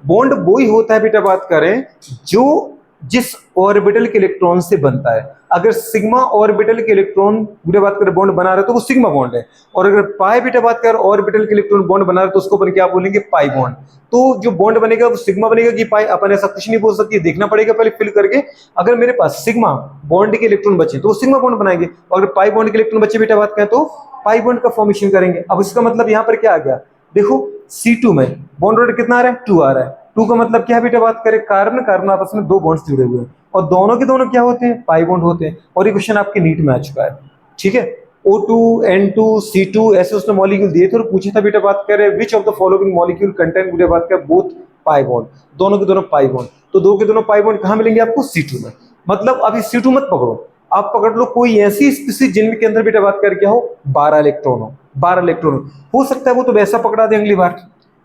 बॉन्ड वो ही होता है बेटा बात करें जो जिस ऑर्बिटल के इलेक्ट्रॉन से बनता है। अगर सिग्मा ऑर्बिटल के इलेक्ट्रॉन बेटा बात करें बॉन्ड बना रहे हैं तो वो सिग्मा बॉन्ड है, और अगर पाई बेटा बात करें ऑर्बिटल के इलेक्ट्रॉन बॉन्ड बना रहे हैं तो उसको अपन क्या बोलेंगे, पाई बॉन्ड। तो जो बॉन्ड बनेगा वो सिग्मा बनेगा कि पाई, अपन ऐसा कुछ नहीं बोल सकते, देखना पड़ेगा पहले फिल करके। अगर मेरे पास सिग्मा बॉन्ड के इलेक्ट्रॉन बचे तो वो सिग्मा बॉन्ड बनाएंगे, और अगर पाई बॉन्ड के इलेक्ट्रॉन बचे बेटा बात करें तो पाई बॉन्ड का फॉर्मेशन करेंगे। अब इसका मतलब यहाँ पर क्या आ गया, देखो C2 में बॉन्ड रेट कितना आ रहा है, 2 आ रहा है। 2 का मतलब क्या है बेटा बात करें, कार्बन कार्बन आपस में 2 बॉन्ड्स जुड़े हुए हैं, और दोनों के दोनों क्या होते हैं, पाई बॉन्ड होते हैं। और ये क्वेश्चन आपके नीट में आ चुका है, ठीक है। O2 N2 C2 ऐसे उसने मॉलिक्यूल दिए थे और पूछा था बेटा बात करें which of the following molecule contain बेटा बात करें बोथ पाई बॉन्ड, दोनों के दोनों पाई बॉन्ड। तो 2 के दोनों पाई बॉन्ड कहां मिलेंगे आपको, C2 में। मतलब अभी C2 मत पकड़ो, आप पकड़ लो कोई ऐसी स्पीसीज जिनके अंदर बेटा बात कर क्या हो, 12 इलेक्ट्रॉन हो, 12 इलेक्ट्रॉन हो सकता है वो तो वैसा पकड़ा दे अगली बार,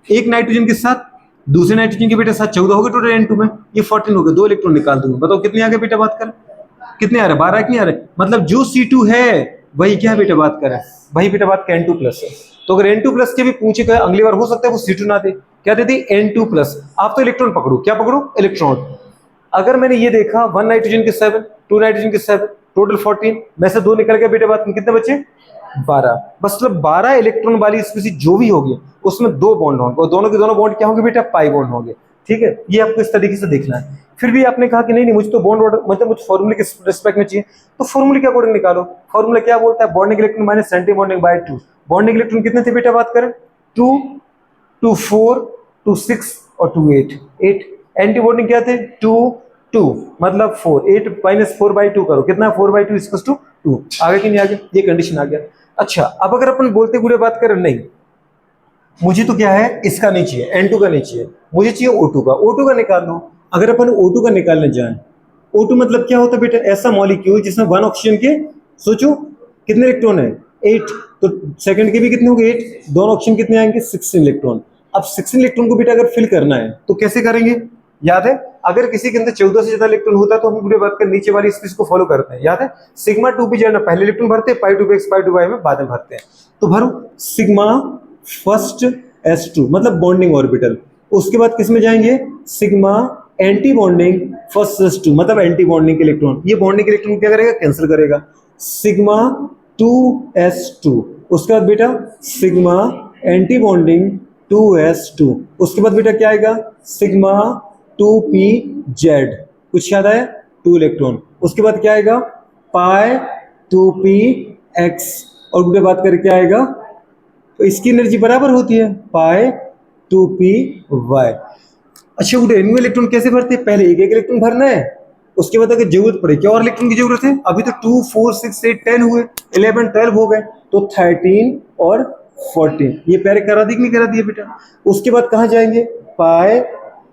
एक नाइट्रोजन के साथ दूसरे नाइट्रोजन के बेटा साथ 14 हो गए टोटल N2 में, ये 14 हो गए, 2 इलेक्ट्रॉन निकाल दूंगा, बताओ कितने आ गए बेटा बात कर, कितने आ रहे, 12 कि नहीं आ रहे। मतलब जो C2 है वही क्या बेटा बात कर, वही बेटा बात का N2+ है। तो अगर N2+ के भी पूछे गए अगली बार हो सकता है वो C2 ना दे, क्या दे दी N2+। आप तो इलेक्ट्रॉन पकड़ो, क्या पकड़ो, इलेक्ट्रॉन। अगर मैंने ये देखा 1 नाइट्रोजन के 7, 2 नाइट्रोजन के 7, टोटल 14, में से 2 निकल गए बेटे, बात में कितने बचे? 12। मतलब 12 इलेक्ट्रॉन वाली स्पीशीज जो भी होगी उसमें 2 बॉन्ड होंगे और दोनों के दोनों बॉन्ड क्या होंगे बेटा? पाई बॉन्ड होंगे। ठीक है, ये आपको इस तरीके से देखना है। फिर भी आपने कहा कि नहीं नहीं मुझे तो बॉन्ड ऑर्डर मतलब मुझे फॉर्मूले के रिस्पेक्ट में चाहिए, तो फॉर्मूले के अकॉर्डिंग निकालो। फॉर्मूला क्या बोलता है? Bonding electron minus anti bonding by 2। Bonding electron कितने थे बेटा? बात करें 2, 2 4, 2 6 और 2 8। 8 एंटी बॉन्डिंग क्या थे? 2 2 मतलब 4। 8 माइनस 4 बाई 2 करो, कितना? 4 बाई 2 इक्वल्स टू 2। आगे कि नहीं आगे? ये कंडीशन आ गया। अच्छा, अब अगर अपन बोलते पूरे बात करें नहीं मुझे तो क्या है, इसका नहीं चाहिए, N2 का नहीं चाहिए, मुझे चाहिए O2 का। O2 का निकाल लो। अगर अपन O2 का निकालने जाए, O2 मतलब क्या होता है बेटा? ऐसा मॉलिक्यूल जिसमें 1 ऑक्सीजन के, सोचो कितने इलेक्ट्रॉन है? 8। तो सेकंड के भी कितने होंगे? 8। दोनों ऑक्सीजन कितने आएंगे? 16 इलेक्ट्रॉन। अब 16 इलेक्ट्रॉन को बेटा अगर फिल करना है तो कैसे करेंगे? याद है, अगर किसी के अंदर 14 से ज्यादा इलेक्ट्रॉन होता है तो हम पूरी बात कर नीचे वाली स्पीच को फॉलो करते हैं। याद है, सिग्मा 2 पे जाना पहले इलेक्ट्रॉन भरते हैं, पाई 2 पे एक्स पाई 2 वाई में बाद में भरते हैं। तो भरो सिग्मा फर्स्ट s2 मतलब बॉन्डिंग ऑर्बिटल, उसके बाद किस में जाएंगे? Sigma anti bonding first s2 मतलब एंटी बॉन्डिंग इलेक्ट्रॉन। ये बॉन्डिंग इलेक्ट्रॉन क्या करेगा? कैंसिल करेगा। सिग्मा 2s2, उसके बाद बेटा सिग्मा एंटी बॉन्डिंग 2s2, उसके बाद बेटा क्या आएगा? सिग्मा 2pz, कुछ याद आया? 2 इलेक्ट्रॉन। उसके बाद क्या आएगा? पाई 2px, और बेटा बात करके क्या आएगा? तो इसकी एनर्जी बराबर होती है पाई 2py। अच्छा बेटा इनमें इलेक्ट्रॉन कैसे भरते हैं? पहले एक एक इलेक्ट्रॉन भरना है, उसके बाद अगर जरूरत पड़े, क्या और इलेक्ट्रॉन की जरूरत है? अभी तो 2 4 6 8 10 हुए, 11 12 हो गए, तो 13 और 14 ये पैरे करा दी कि नहीं करा दिए बेटा? उसके बाद कहाँ जाएंगे? पाई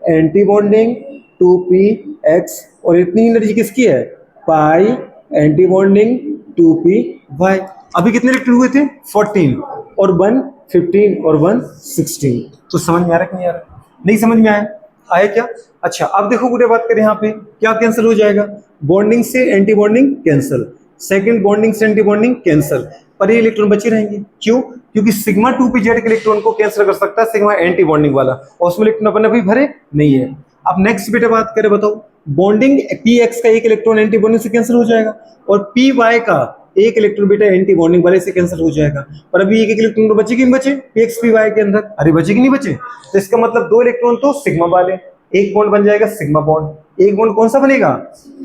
एंटी बॉन्डिंग 2px, और इतनी एनर्जी किसकी है? पाई एंटी बॉन्डिंग 2py। अभी कितने इलेक्ट्रॉन हुए थे? 14 और 1 15 और 1 16। तो समझ में आ रहा है कि नहीं आ रहा? नहीं समझ में आया? आया क्या? अच्छा, अब देखो गुड़े बात करें, यहाँ पे क्या कैंसिल हो जाएगा? बॉन्डिंग से anti bonding cancel, second bonding से एंटी बॉन्डिंग कैंसिल, पर ये इलेक्ट्रॉन बचे रहेंगे। क्यों? क्योंकि सिग्मा 2 पे जेड के इलेक्ट्रॉन को कैंसिल कर सकता है सिग्मा एंटी बॉन्डिंग वाला, और उसमें इलेक्ट्रॉन अपन अभी भरे नहीं है। अब नेक्स्ट बेटा बात करें, बताओ बॉन्डिंग px का एक इलेक्ट्रॉन एंटी बॉन्डिंग से कैंसिल हो जाएगा, और py का एक इलेक्ट्रॉन बेटा एंटी बॉन्डिंग वाले से कैंसिल हो जाएगा। पर अभी एक एक इलेक्ट्रॉन तो बचे कि नहीं बचे? px py के अंदर, अरे बचे कि नहीं बचे? तो इसका मतलब 2 इलेक्ट्रॉन तो सिग्मा वाले, एक बॉन्ड बन जाएगा सिग्मा बॉन्ड। एक बॉन्ड कौन सा बनेगा?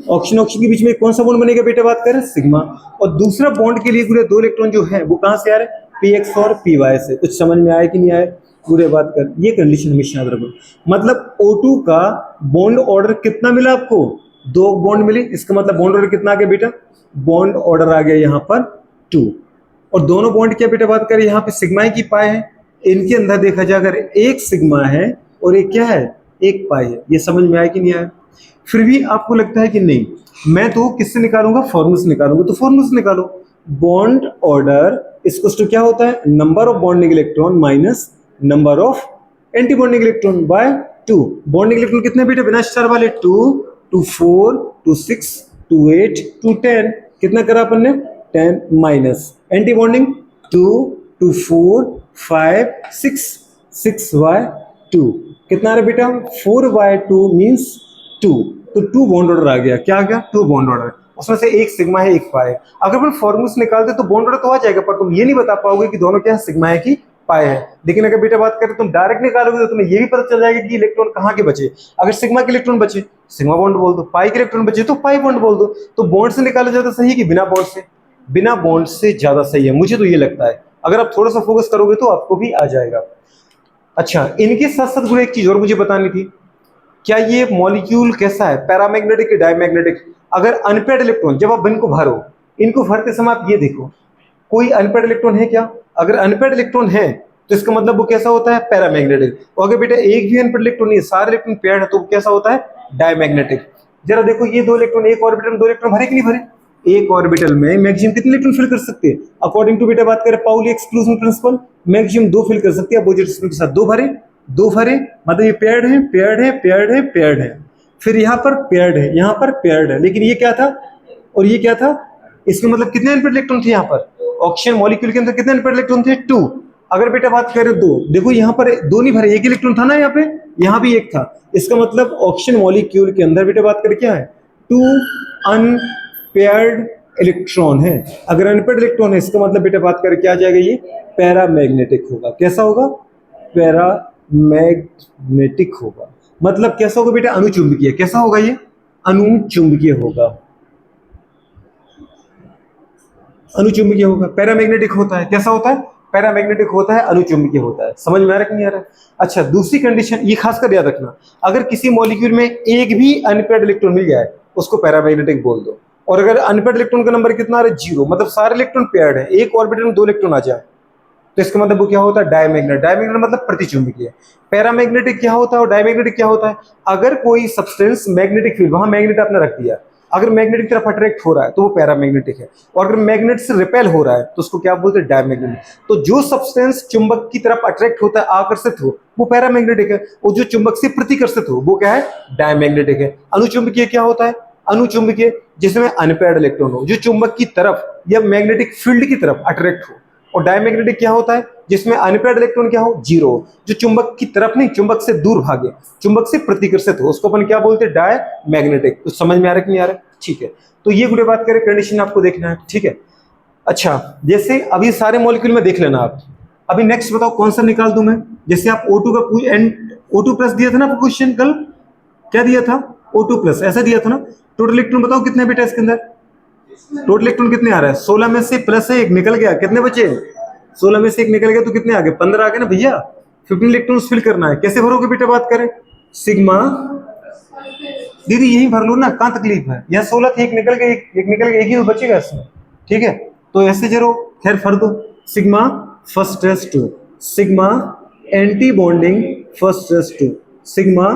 ऑक्सीजन ऑक्सीजन के बीच में कौन सा बॉन्ड बनेगा बेटा? बात करें सिग्मा। और दूसरा बॉन्ड के लिए पूरे 2 इलेक्ट्रॉन जो है वो कहां से आ रहे हैं? px और py से। कुछ समझ में आया कि नहीं आया? पूरे बात कर, ये कंडीशन हमेशा याद रखो। मतलब O2 का बॉन्ड ऑर्डर कितना मिला आपको? 2 बॉन्ड मिले, इसका मतलब बॉन्ड ऑर्डर कितना आ गया बेटा? बॉन्ड ऑर्डर आ गया यहाँ पर 2। और दोनों बॉन्ड क्या बेटा बात करें, यहाँ पे सिग्मा की पाई है, इनके अंदर देखा जाए अगर एक सिग्मा है और एक क्या है? एक पाई है। ये समझ में आया कि नहीं आया? फिर भी आपको लगता है कि नहीं मैं तो किससे निकालूंगा? फॉर्मूला से निकालूंगा। तो फॉर्मूला से निकालो। बॉन्ड ऑर्डर इसको तो क्या होता है? Number of bonding electron minus number of anti bonding electron by 2। Bonding electron कितने बेटे बिना स्टार वाले? 2 2 4 2 6 2 8 2 10। कितना करा अपन ने? 10 माइनस एंटी बॉन्डिंग 2 2 4 5 6 6y2। कितना आ रहा बेटा? 4y2 means 2। तो 2 बॉन्ड ऑर्डर आ गया। क्या आ गया? 2 बॉन्ड ऑर्डर। उसमें से एक सिग्मा है एक पाई है। अगर अपन फॉर्मूला से निकालते तो बॉन्ड ऑर्डर तो आ जाएगा, पर तुम ये नहीं बता पाओगे कि दोनों क्या सिग्मा है कि पाई है। लेकिन अगर बेटा बात करें तुम डायरेक्ट निकालोगे तो तुम्हें ये भी पता चल जाएगा कि इलेक्ट्रॉन कहाँ के बचे। अगर सिग्मा के इलेक्ट्रॉन बचे सिग्मा बॉन्ड बोल दो, पाई के इलेक्ट्रॉन बचे तो पाई बॉन्ड बोल दो। तो बॉन्ड से निकाला ज्यादा सही है कि बिना बॉन्ड से? बिना बॉन्ड से ज्यादा सही है, मुझे तो ये लगता है। अगर आप थोड़ा सा फोकस करोगे तो आपको भी आ जाएगा। अच्छा, इनके साथ साथ गुरु एक चीज और मुझे बतानी थी, क्या ये मॉलिक्यूल कैसा है? पैरामैग्नेटिक या डायमैग्नेटिक? अगर अनपेड इलेक्ट्रॉन जब आप इनको भरो, इनको भरते समय आप ये देखो कोई अनपेड इलेक्ट्रॉन है क्या? अगर अनपेड इलेक्ट्रॉन है तो इसका मतलब वो कैसा होता है? पैरामैग्नेटिक। और अगर बेटा एक भी अनपेड इलेक्ट्रॉन नहीं है, सारे इलेक्ट्रॉन पेयर्ड है, तो कैसा होता है? डायमैग्नेटिक। जरा देखो ये 2 इलेक्ट्रॉन एक ऑर्बिटल में 2 इलेक्ट्रॉन भरे कि नहीं भरे? एक ऑर्बिटल में मैक्सिमम कितने इलेक्ट्रॉन फिल कर सकते हैं? अकॉर्डिंग टू बेटा बात करें Pauli exclusion principle, maximum 2 fill कर सकते हैं। अपोजिट स्पिन के साथ 2 भरे, 2 भरे, मतलब ये पेयर्ड है पेयर्ड है पेयर्ड है पेयर्ड है। फिर यहाँ पर पेयर्ड है, यहाँ पर पेयर्ड है, लेकिन ये क्या था और ये क्या था? इसमें मतलब कितने अनपेड इलेक्ट्रॉन थे यहाँ पर? ऑक्सीजन मॉलिक्यूल के अंदर कितने अनपेड इलेक्ट्रॉन थे? 2। अगर बेटा बात करें दो, देखो यहाँ पर दो नहीं भरे, एक इलेक्ट्रॉन था ना यहाँ पे, यहाँ भी एक था, इसका मतलब ऑक्सीजन मॉलिक्यूल के अंदर बेटा बात करें क्या है, टू अनपेयर्ड इलेक्ट्रॉन है। अगर अनपेयर्ड इलेक्ट्रॉन है इसका मतलब बेटा बात करें क्या आ जाएगा, ये पैरामैग्नेटिक होगा। कैसा होगा, पैरामैग्नेटिक होगा। मतलब कैसा होगा बेटा, अनुचुंबकीय। कैसा होगा ये, अनुचुंबकीय होगा, अनुचुंबकीय होगा। पैरामैग्नेटिक होता है, कैसा होता है, पैरामैग्नेटिक होता है, अनुचुंबकीय होता है। समझ में आ रहा है कि नहीं आ रहा है? अच्छा, दूसरी कंडीशन ये खासकर याद रखना, अगर किसी मॉलिक्यूल में एक भी अनपेयर्ड इलेक्ट्रॉन मिल जाए उसको पैरामैग्नेटिक बोल दो। और अगर अनपेयर्ड इलेक्ट्रॉन का नंबर कितना आ रहा है, 0, मतलब सारे इलेक्ट्रॉन पेयर्ड है, एक ऑर्बिटल में 2 इलेक्ट्रॉन आ जाए तो इसका मतलब वो क्या होता है, डायमैग्नेट। डायमैग्नेट मतलब प्रतिचुंबकीय। पैरामैग्नेटिक क्या होता है और डायमैग्नेटिक क्या होता है, अगर कोई सब्सटेंस मैग्नेटिक फील्ड, वहां मैग्नेट आपने रख दिया, अगर मैग्नेट की तरफ अट्रैक्ट हो रहा है तो वो पैरामैग्नेटिक है, और अगर मैग्नेट से रिपेल हो रहा है तो उसको क्या बोलते हैं, डायमैग्नेटिक। तो जो सब्सटेंस चुंबक की तरफ अट्रैक्ट होता है, आकर्षित हो, वो पैरामैग्नेटिक है, और जो चुंबक से प्रतिकर्षित हो वो क्या है, डायमैग्नेटिक है। अनुचुंबकीय क्या होता है, अनुचुंबकीय जिसमें अनपेयर्ड इलेक्ट्रॉन हो, जो चुंबक की तरफ या मैग्नेटिक फील्ड की तरफ अट्रैक्ट हो। और डायमैग्नेटिक क्या होता है, जिसमें अनपेयर्ड इलेक्ट्रॉन क्या हो, 0, जो चुंबक की तरफ नहीं, चुंबक से दूर भागे, चुंबक से प्रतिकर्षित हो, उसको अपन क्या बोलते हैं, डायमैग्नेटिक। तो समझ में आ रहा है कि नहीं आ रहा है? ठीक है, तो ये गुड़े बात करें, कंडीशन आपको देखना है, ठीक है। अच्छा, जैसे अभी सारे मॉलिक्यूल में देख लेना आप। अभी नेक्स्ट बताओ कौन सा निकाल दूं मैं, जैसे आप O2 का O2 प्लस दिया था ना आपको क्वेश्चन कल, क्या दिया था, O2 प्लस ऐसा दिया था ना। टोटल इलेक्ट्रॉन बताओ कितने बेटा इसके अंदर, टोटल इलेक्ट्रॉन कितने आ रहा है, 16 में से प्लस है एक निकल गया, कितने बचे, 16 में से एक निकल गया तो कितने आ गए, 15 आ गए ना भैया। 15 इलेक्ट्रॉन्स फिल करना है, कैसे भरोगे बेटा बात करें, सिग्मा, दीदी यही भर लो ना, कहां तकलीफ है, यहाँ 16 थे, एक निकल गया, एक निकल गया, एक ही तो बचेगा इसमें, ठीक है। तो ऐसे जरो खैर भर दो, सिग्मा फर्स्ट रेस 2, सिग्मा एंटी बॉन्डिंग फर्स्ट रेस 2, sigma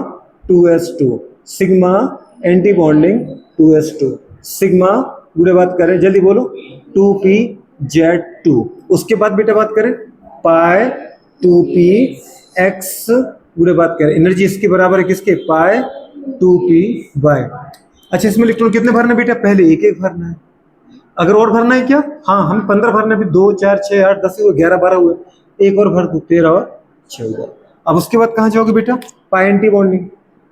2s2, sigma anti bonding 2s2, sigma पूरे बात करें जल्दी बोलो 2pz2। उसके बाद बेटा बात करें पाई 2px, पूरे बात करें एनर्जी इसके बराबर है किसके, पाई 2py। अच्छा, इसमें इलेक्ट्रॉन कितने भरना बेटा, पहले एक एक भरना है। अगर और भरना है क्या, हाँ हम 15 भरना, भी 2 4 6 8 10 हुए, 11 12 हुए, एक और भर दो, 13 और 14। अब उसके बाद कहाँ जाओगे बेटा, पाई एंटी बॉन्डिंग।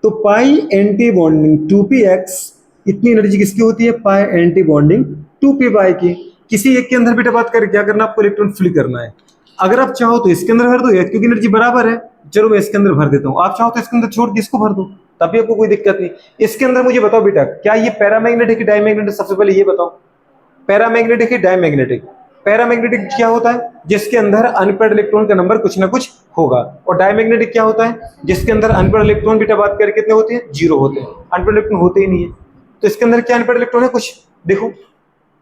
तो पाई एंटी बॉन्डिंग 2px, इतनी एनर्जी किसकी होती है, पाई एंटी बॉन्डिंग 2py की। किसी एक के अंदर बेटा बात करें क्या करना, आपको इलेक्ट्रॉन फिल करना है। अगर आप चाहो तो इसके अंदर भर दो, क्योंकि एनर्जी बराबर है, चलो मैं इसके अंदर भर देता हूँ। आप चाहो तो इसके अंदर छोड़ के इसको भर दो, तभी आपको कोई दिक्कत नहीं। इसके अंदर मुझे बताओ बेटा, क्या ये पैरामैग्नेटिक है डायमैग्नेटिक, सबसे पहले ये बताओ, पैरामैग्नेटिक है डायमैग्नेटिक। पैरामैग्नेटिक क्या होता है, जिसके अंदर अनपेयर्ड इलेक्ट्रॉन का नंबर कुछ ना कुछ होगा। और डायमैग्नेटिक क्या होता है, जिसके अंदर अनपेयर्ड इलेक्ट्रॉन बेटा बात करें कितने होते हैं, 0 होते हैं, अनपेयर्ड इलेक्ट्रॉन होते ही नहीं है। तो इसके अंदर क्या अनपेयर्ड इलेक्ट्रॉन है, कुछ देखो,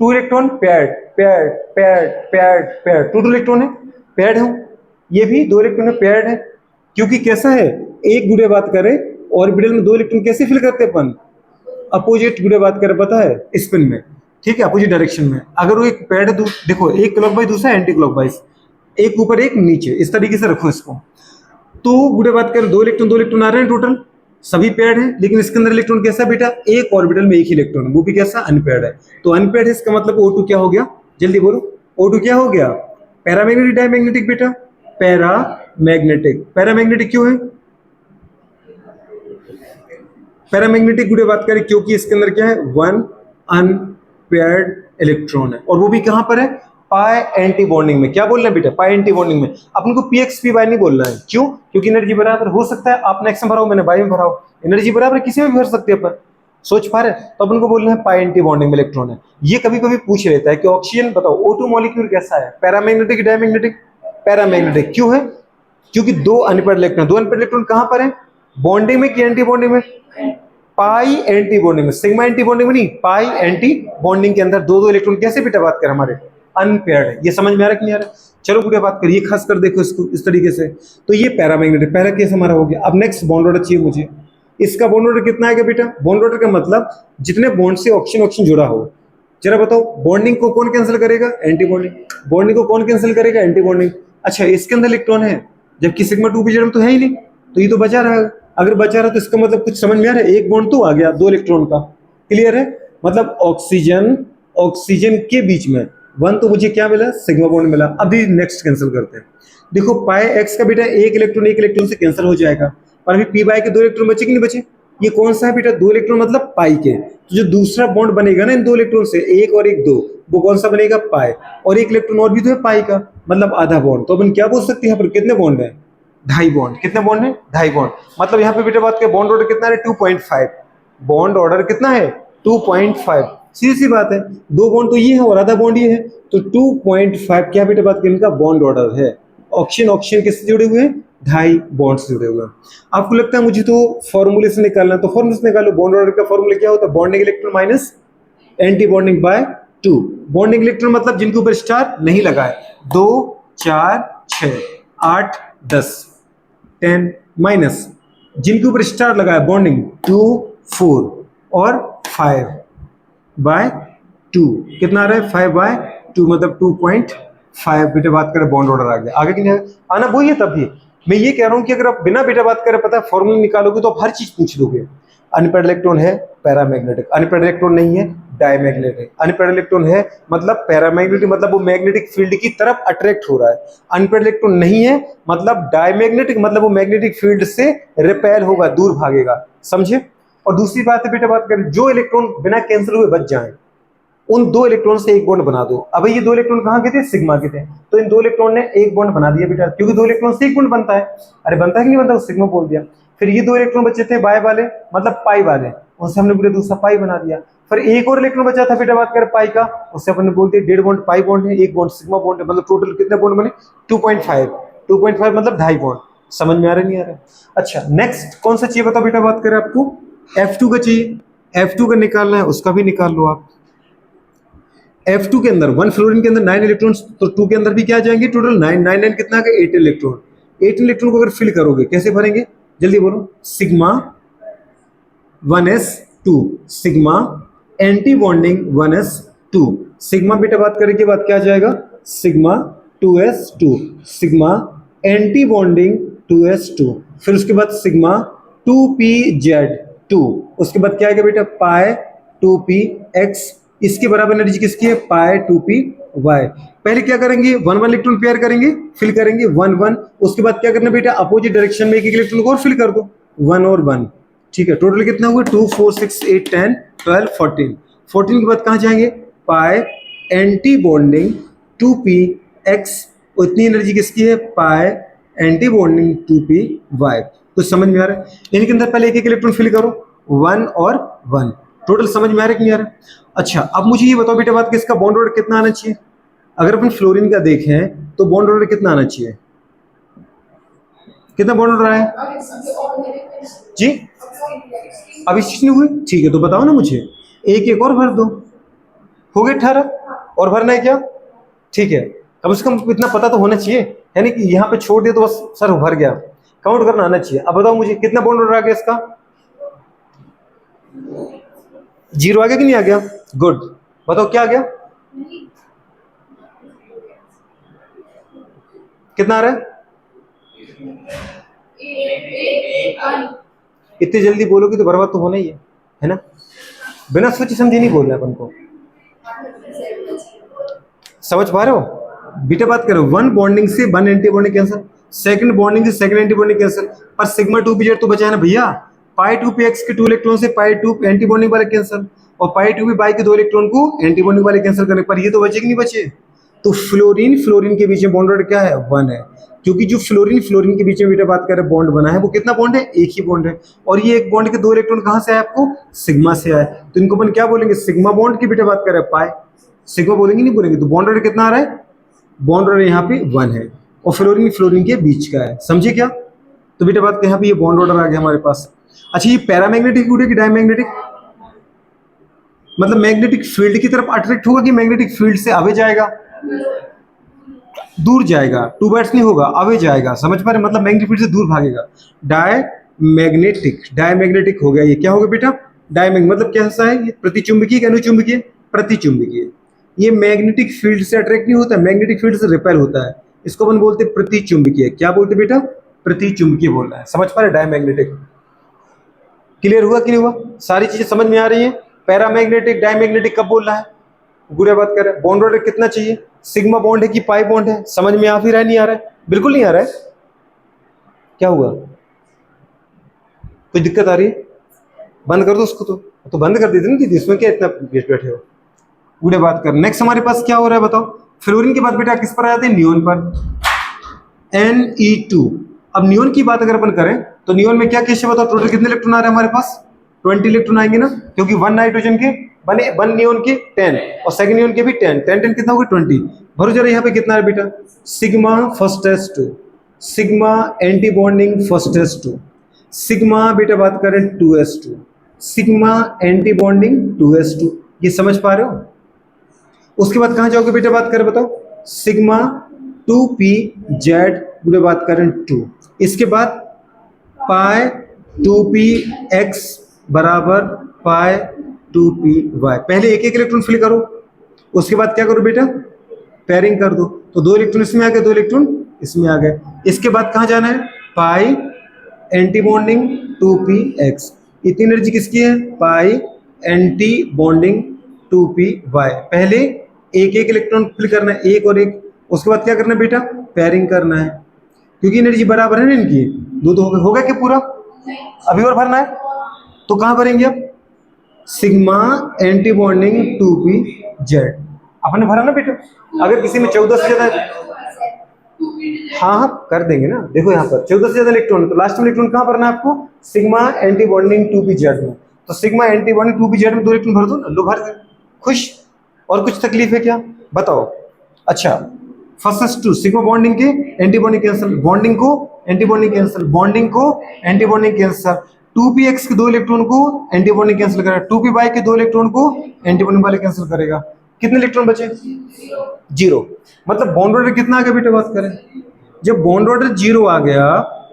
2 electron paired paired paired paired paired, 2 electron है पेयर्ड है, ये भी 2 इलेक्ट्रॉन है पेयर्ड है। क्योंकि कैसा है, एक गुड़े बात करें ऑर्बिटल में 2 इलेक्ट्रॉन कैसे फिल करते हैं अपन, अपोजिट गुड़े बात करें, पता है, स्पिन में, ठीक है, अपोजिट डायरेक्शन में। अगर वो एक पेयर्ड है, देखो एक क्लॉकवाइज दूसरा एंटी क्लॉकवाइज, एक ऊपर एक नीचे, इस तरीके से रखो इसको। तो गुड़े बात करें 2 इलेक्ट्रॉन आ रहे हैं टोटल, सभी पेयर्ड है, लेकिन इसके अंदर इलेक्ट्रॉन कैसा बेटा, एक ऑर्बिटल में एक ही इलेक्ट्रॉन है, वो भी कैसा, अनपेयर्ड है। तो अनपेयर्ड है, इसका मतलब O2 क्या हो गया, जल्दी बोलो, O2 क्या हो गया, पैरामैग्नेटिक डायमैग्नेटिक बेटा, पैरामैग्नेटिक। पैरामैग्नेटिक क्यों है, पैरामैग्नेटिक गुड़े बात करें क्योंकि इसके अंदर क्या है, 1 अनपेयर्ड इलेक्ट्रॉन है, और वो भी कहां पर है, पाई एंटी बॉन्डिंग में। क्या बोलना है बेटा, पाई एंटी बॉन्डिंग में। अपन को px py नहीं बोलना है, क्यों, क्योंकि एनर्जी बराबर हो सकता है, आपने x में भरा हो, मैंने y में भरा हो, एनर्जी बराबर किसी में भी भर सकते हैं अपन, सोच पा रहे। तो अपन को बोलना है पाई एंटी बॉन्डिंग में इलेक्ट्रॉन है। ये कभी कभी पूछ लेता है कि ऑक्सीजन बताओ O2 मॉलिक्यूल कैसा है, पैरामैग्नेटिक डायमैग्नेटिक, पैरामैग्नेटिक। क्यों है, क्योंकि 2 अनपेयर्ड इलेक्ट्रॉन, 2 अनपेयर्ड इलेक्ट्रॉन कहां पर है, बॉन्डिंग में कि एंटी बॉन्डिंग में, पाई एंटी बॉन्डिंग में, सिग्मा एंटी बॉन्डिंग में नहीं, पाई एंटी बॉन्डिंग के अंदर 2 इलेक्ट्रॉन कैसे बेटा बात करें, हमारे अनपेयर्ड है। ये समझ में आ रहा है कि नहीं आ रहा, चलो गुड़िया बात करिए, खास कर देखो इसको इस तरीके से। तो ये पैरामैग्नेटिक पहला केस हमारा हो गया। अब नेक्स्ट बॉन्ड ऑर्डर चाहिए मुझे, इसका बॉन्ड ऑर्डर कितना आएगा बेटा, बॉन्ड ऑर्डर का मतलब जितने बॉन्ड से ऑक्सीजन जुड़ा हो। जरा बताओ, बॉन्डिंग को कौन कैंसिल करेगा, एंटी बॉन्डिंग। बॉन्डिंग को कौन कैंसिल करेगा, एंटी बॉन्डिंग। अच्छा, इसके अंदर इलेक्ट्रॉन है, जबकि सिग्मा 2p में तो है ही नहीं, तो ये तो बचा रहेगा। अगर बचा रहा तो इसका मतलब कुछ समझ में आ रहा है, एक बॉन्ड तो आ गया 2 इलेक्ट्रॉन का, क्लियर है। मतलब ऑक्सीजन के बीच में 1 तो मुझे क्या मिला, सिग्मा बॉन्ड मिला। अभी नेक्स्ट कैंसिल करते हैं, देखो पाई एक्स का बेटा एक इलेक्ट्रॉन से कैंसिल हो जाएगा, और अभी पी बाई के 2 इलेक्ट्रॉन बचे कि नहीं बचे? ये कौन सा है बेटा? 2 इलेक्ट्रॉन मतलब पाई के। तो जो दूसरा बॉन्ड बनेगा ना इन 2 इलेक्ट्रॉन से, एक और एक दो, वो कौन सा बनेगा? पाई। और एक इलेक्ट्रॉन और भी तो है पाई का, मतलब आधा बॉन्ड। तो अपन क्या बोल सकते हैं यहाँ पर कितने बॉन्ड है? ढाई बॉन्ड। कितने बॉन्ड है? ढाई बॉन्ड। मतलब यहाँ पे बेटा बात करें बॉन्ड ऑर्डर कितना है? 2.5। बॉन्ड ऑर्डर कितना है? 2.5। सीधी सी बात है, दो बॉन्ड तो ये है और आधा बॉन्ड ये है, तो 2.5 क्या बेटा बात करें इनका बॉन्ड ऑर्डर है। ऑक्सीजन ऑक्सीजन किससे जुड़े हुए हैं? ढाई बॉन्ड से जुड़े हुए हैं। आपको लगता है मुझे तो फॉर्मूले से निकालना है, तो फॉर्मूले से निकालो। बॉन्ड ऑर्डर का फॉर्मूला क्या होता है? Bonding electron minus anti bonding by 2। Bonding electron मतलब जिनके ऊपर स्टार नहीं लगा है, 2 4 6 8 10 10 माइनस जिनके ऊपर स्टार लगा है बॉन्डिंग 2 4 और 5 बाय 2। कितना आ रहा है? 5 बाय 2 मतलब 2.5 बेटा बात करें बॉन्ड ऑर्डर आ गया। आगे कि नहीं आना? वही है। तब भी मैं ये कह रहा हूं कि अगर आप बिना बेटा बात करें पता है फॉर्मूला निकालोगे तो आप हर चीज पूछ लोगे। अनपेड इलेक्ट्रॉन है पैरामैग्नेटिक, अनपेड इलेक्ट्रॉन नहीं है डायमैग्नेटिक। अनपेड इलेक्ट्रॉन है मतलब पैरामैग्नेटिक, मतलब वो मैग्नेटिक फील्ड की तरफ अट्रैक्ट हो रहा है। अनपेड इलेक्ट्रॉन नहीं है मतलब डायमैग्नेटिक, मतलब वो मैग्नेटिक फील्ड से रिपेल होगा, दूर भागेगा। समझे? और दूसरी बात है बेटा बात करें जो इलेक्ट्रॉन बिना कैंसिल हुए बच जाए, उन 2 इलेक्ट्रॉन से एक बॉन्ड बना दो। अब ये 2 इलेक्ट्रॉन कहाँ के थे? सिग्मा के थे। तो इन 2 इलेक्ट्रॉन ने एक बॉन्ड बना दिया बेटा, क्योंकि 2 इलेक्ट्रॉन से एक बॉन्ड बनता है। अरे बनता है कि नहीं बनता? सिग्मा बोल दिया। फिर ये 2 इलेक्ट्रॉन बचे थे बाय वाले, मतलब पाई वाले, उनसे हमने बेटा दूसरा पाई बना दिया। फिर एक और इलेक्ट्रॉन बचा था बेटा बात करें पाई का, उससे अपन ने बोल दिया 1.5 बॉन्ड पाई बॉन्ड है, एक बॉन्ड सिग्मा बॉन्ड है, मतलब टोटल कितने बॉन्ड बने? 2.5। 2.5 मतलब ढाई बॉन्ड। समझ में आ रहा नहीं आ रहा? अच्छा नेक्स्ट कौन सा चाहिए बताओ बेटा बात करें आपको? F2 का चाहिए। F2 का निकालना है, उसका भी निकाल लो आप। F2 के अंदर 1 फ्लोरीन के अंदर 9 इलेक्ट्रॉन्स, तो 2 के अंदर भी क्या आ जाएंगे? टोटल 9 9 9 कितना आ गया? 8 इलेक्ट्रॉन। 8 इलेक्ट्रॉन को अगर फिल करोगे कैसे भरेंगे? जल्दी बोलो। Sigma 1s2 sigma anti bonding 1s2 sigma बेटा बात करने के बाद क्या आ जाएगा? Sigma 2s2 sigma anti bonding 2s2। फिर उसके बाद सिग्मा 2pz2। उसके बाद क्या आएगा बेटा? पाई 2px। इसके बराबर एनर्जी किसकी है? पाई 2py। पहले क्या करेंगे? 1 1 इलेक्ट्रॉन पेयर करेंगे, फिल करेंगे 1 1। उसके बाद क्या करना बेटा? अपोजिट डायरेक्शन में एक इलेक्ट्रॉन को और फिल कर दो, 1 और 1। ठीक है, टोटल कितना हुआ? 2 4 6 8 10 12 14। 14 के बाद कहाँ जाएंगे? पाई एंटी बॉन्डिंग 2px। उतनी एनर्जी किसकी है? पाई एंटी बॉन्डिंग 2py। कुछ समझ में आ रहा है? इनके अंदर पहले एक एक इलेक्ट्रॉन फिल करो, 1 और 1। टोटल समझ में आ रहा है कि नहीं आ रहा? अच्छा अब मुझे ये बताओ बेटा बात कि इसका बॉन्ड ऑर्डर कितना आना चाहिए? अगर अपन फ्लोरीन का देखें तो बॉन्ड ऑर्डर कितना आना चाहिए? कितना बॉन्ड ऑर्डर आया जी? अभी स्टिच नहीं हुई? ठीक है तो बताओ ना मुझे। एक एक और भर दो, हो गए 18। और भरना है क्या? ठीक है, कम से कम इतना पता तो होना चाहिए, यानी कि यहाँ पे छोड़ दिया तो बस सर भर गया, काउंट करना आना चाहिए। अब बताओ मुझे कितना बॉन्ड ऑर्डर आ गया इसका? 0 आ गया कि नहीं आ गया? गुड। बताओ क्या आ गया? कितना आ रहा है? इतनी जल्दी बोलोगे तो बर्बाद तो होना ही है ना? बिना सोचे समझे नहीं बोल रहे अपन को। समझ पा रहे हो? बीटा बात करो, 1 बॉन्डिंग से 1 anti bonding cancel, second bonding से सेकंड एंटी बॉन्डिंग कैंसिल, पर सिग्मा 2pz तो बचा है ना भैया। पाई 2px के 2 इलेक्ट्रॉन से पाई 2 एंटी बॉन्डिंग वाले कैंसिल, और पाई 2p बाई के 2 इलेक्ट्रॉन को एंटी बॉन्डिंग वाले कैंसिल करने पर ये तो बचे कि नहीं बचे? तो फ्लोरीन फ्लोरीन के बीच में बॉन्ड ऑर्डर क्या है? 1 है, क्योंकि जो फ्लोरीन फ्लोरीन के बीच में बेटा बात करें बॉन्ड बना है वो कितना बॉन्ड है? एक ही बॉन्ड है। और ये एक बॉन्ड के 2 इलेक्ट्रॉन कहां से आए आपको? सिग्मा से आए, तो इनको अपन क्या बोलेंगे? सिग्मा बॉन्ड की बेटा बात करें पाई सिग्मा बोलेंगे नहीं बोलेंगे? तो बॉन्ड ऑर्डर कितना आ रहा है? बॉन्ड ऑर्डर यहाँ पे 1 है, और फ्लोरीन फ्लोरीन के बीच का है। समझे क्या? तो बेटा बात यहाँ पे ये बॉन्ड ऑर्डर आ गया हमारे पास। अच्छा ये पैरामैग्नेटिक गुड है कि डायमैग्नेटिक? मतलब मैग्नेटिक फील्ड की तरफ अट्रैक्ट होगा कि मैग्नेटिक फील्ड से आगे जाएगा? दूर जाएगा। 2 बाइट्स नहीं होगा, आगे जाएगा। समझ पा रहे? मतलब मैग्नेटिक फील्ड से दूर भागेगा। डायमैग्नेटिक, डायमैग्नेटिक हो गया। ये क्या होगा बेटा? डायमैग्नेटिक मतलब कैसा है? ये प्रतिचुंबकीय कि अनुचुंबकीय? प्रतिचुंबकीय। ये मैग्नेटिक फील्ड से अट्रैक्ट नहीं होता, मैग्नेटिक फील्ड से रिपेल होता है। इसको अपन बोलते हैं प्रतिचुंबकीय। क्या बोलते बेटा? प्रतिचुंबकीय बोल रहा है। समझ पा रहे? डायमैग्नेटिक। क्लियर हुआ कि नहीं हुआ? सारी चीजें समझ में आ रही है? पैरामैग्नेटिक डायमैग्नेटिक कब बोल रहा है? गुड़िया बात कर रहे हैं। बॉन्ड ऑर्डर कितना चाहिए? सिग्मा बॉन्ड है कि पाई बॉन्ड है? समझ में आ भी रहा है नहीं आ रहा है? बिल्कुल नहीं आ रहा है, क्या हुआ, कोई दिक्कत आ रही है? बंद कर दो उसको, तो बंद कर देते ना दीदी, इसमें क्या इतना बैठे हो, उड़े बात कर। नेक्स्ट हमारे पास क्या हो रहा है बताओ, फ्लोरीन के बाद बेटा किस पर आ जाते हैं, नियोन पर, Ne2। अब नियोन की बात अगर अपन करें तो नियोन में क्या केस है बताओ, टोटल कितने इलेक्ट्रॉन आ रहे हैं हमारे पास, 20 इलेक्ट्रॉन आएंगे ना, क्योंकि 1 नाइट्रोजन के बने 1 नियोन के 10 और सेकंड नियोन के भी 10 10 10 कितना होगा 20। भरो जरा यहाँ पे कितना है बेटा, sigma first S 2, sigma anti bonding first S 2, sigma बेटा बात करें 2s2, sigma anti bonding 2s2, ये समझ पा रहे हो? उसके बाद कहां जाओगे बेटा बात करें बताओ, सिग्मा 2pz पूरे बात करें 2, इसके बाद पाई 2px बराबर पाई 2py। पहले एक एक इलेक्ट्रॉन फिल करो, उसके बाद क्या करो बेटा, पेयरिंग कर दो, तो 2 इलेक्ट्रॉन इसमें आ गए, 2 इलेक्ट्रॉन इसमें आ गए। इसके बाद कहां जाना है, पाई एंटी बॉन्डिंग 2px, इतनी एनर्जी किसकी है, पाई एंटी बॉन्डिंग 2py। पहले एक एक इलेक्ट्रॉन फिल करना है, एक और एक, उसके बाद क्या करना है बेटा, पेयरिंग करना है, क्योंकि एनर्जी बराबर है ना इनकी, दो दो होगा क्या पूरा, अभी और भरना है, तो कहां भरेंगे अब, सिग्मा एंटी बॉन्डिंग 2pz, आपने भरा ना बेटा। अगर किसी में 14 से ज्यादा, हाँ हाँ कर देंगे ना, देखो यहाँ पर 14 से ज्यादा इलेक्ट्रॉन, तो लास्ट में इलेक्ट्रॉन कहां भरना है आपको, सिग्मा एंटी बॉन्डिंग 2pz में, तो सिग्मा एंटी बॉन्डिंग 2pz में 2 इलेक्ट्रॉन भर दो ना, लो भर दे, खुश, और कुछ तकलीफ है क्या बताओ। अच्छा फर्स्ट 2 सिग्मा बॉन्डिंग के एंटी बॉन्डिंग कैंसिल, बॉन्डिंग को एंटी बॉन्डिंग कैंसिल, बॉन्डिंग को एंटी बॉन्डिंग कैंसिल, 2px के 2 इलेक्ट्रॉन को एंटी बॉन्डिंग कैंसिल करेगा, 2py के 2 इलेक्ट्रॉन को एंटी बॉन्डिंग वाले कैंसिल करेगा, कितने इलेक्ट्रॉन बचे, 0। मतलब बॉन्ड ऑर्डर कितना आ गया बेटा बात करें, जब बॉन्ड ऑर्डर 0 आ गया,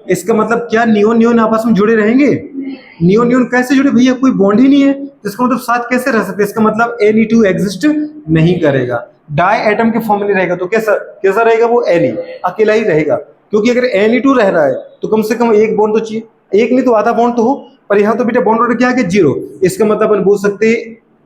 इसका मतलब क्या नियोन नियोन आपस में जुड़े रहेंगे, नियोन नियोन कैसे जुड़े भैया, कोई बॉन्ड ही नहीं है, तो इसका मतलब साथ कैसे रह सकते, इसका मतलब Ni2 एग्जिस्ट नहीं करेगा, डाई एटम के फॉर्म में नहीं रहेगा, तो कैसा कैसा रहेगा वो, Ni अकेला ही रहेगा, क्योंकि अगर Ni2 रह रहा है तो कम से कम एक बॉन्ड तो चाहिए, एक नहीं तो आधा बॉन्ड तो हो, पर यहाँ तो बेटा बॉन्ड ऑर्डर क्या है 0, इसका मतलब अपन बोल सकते हैं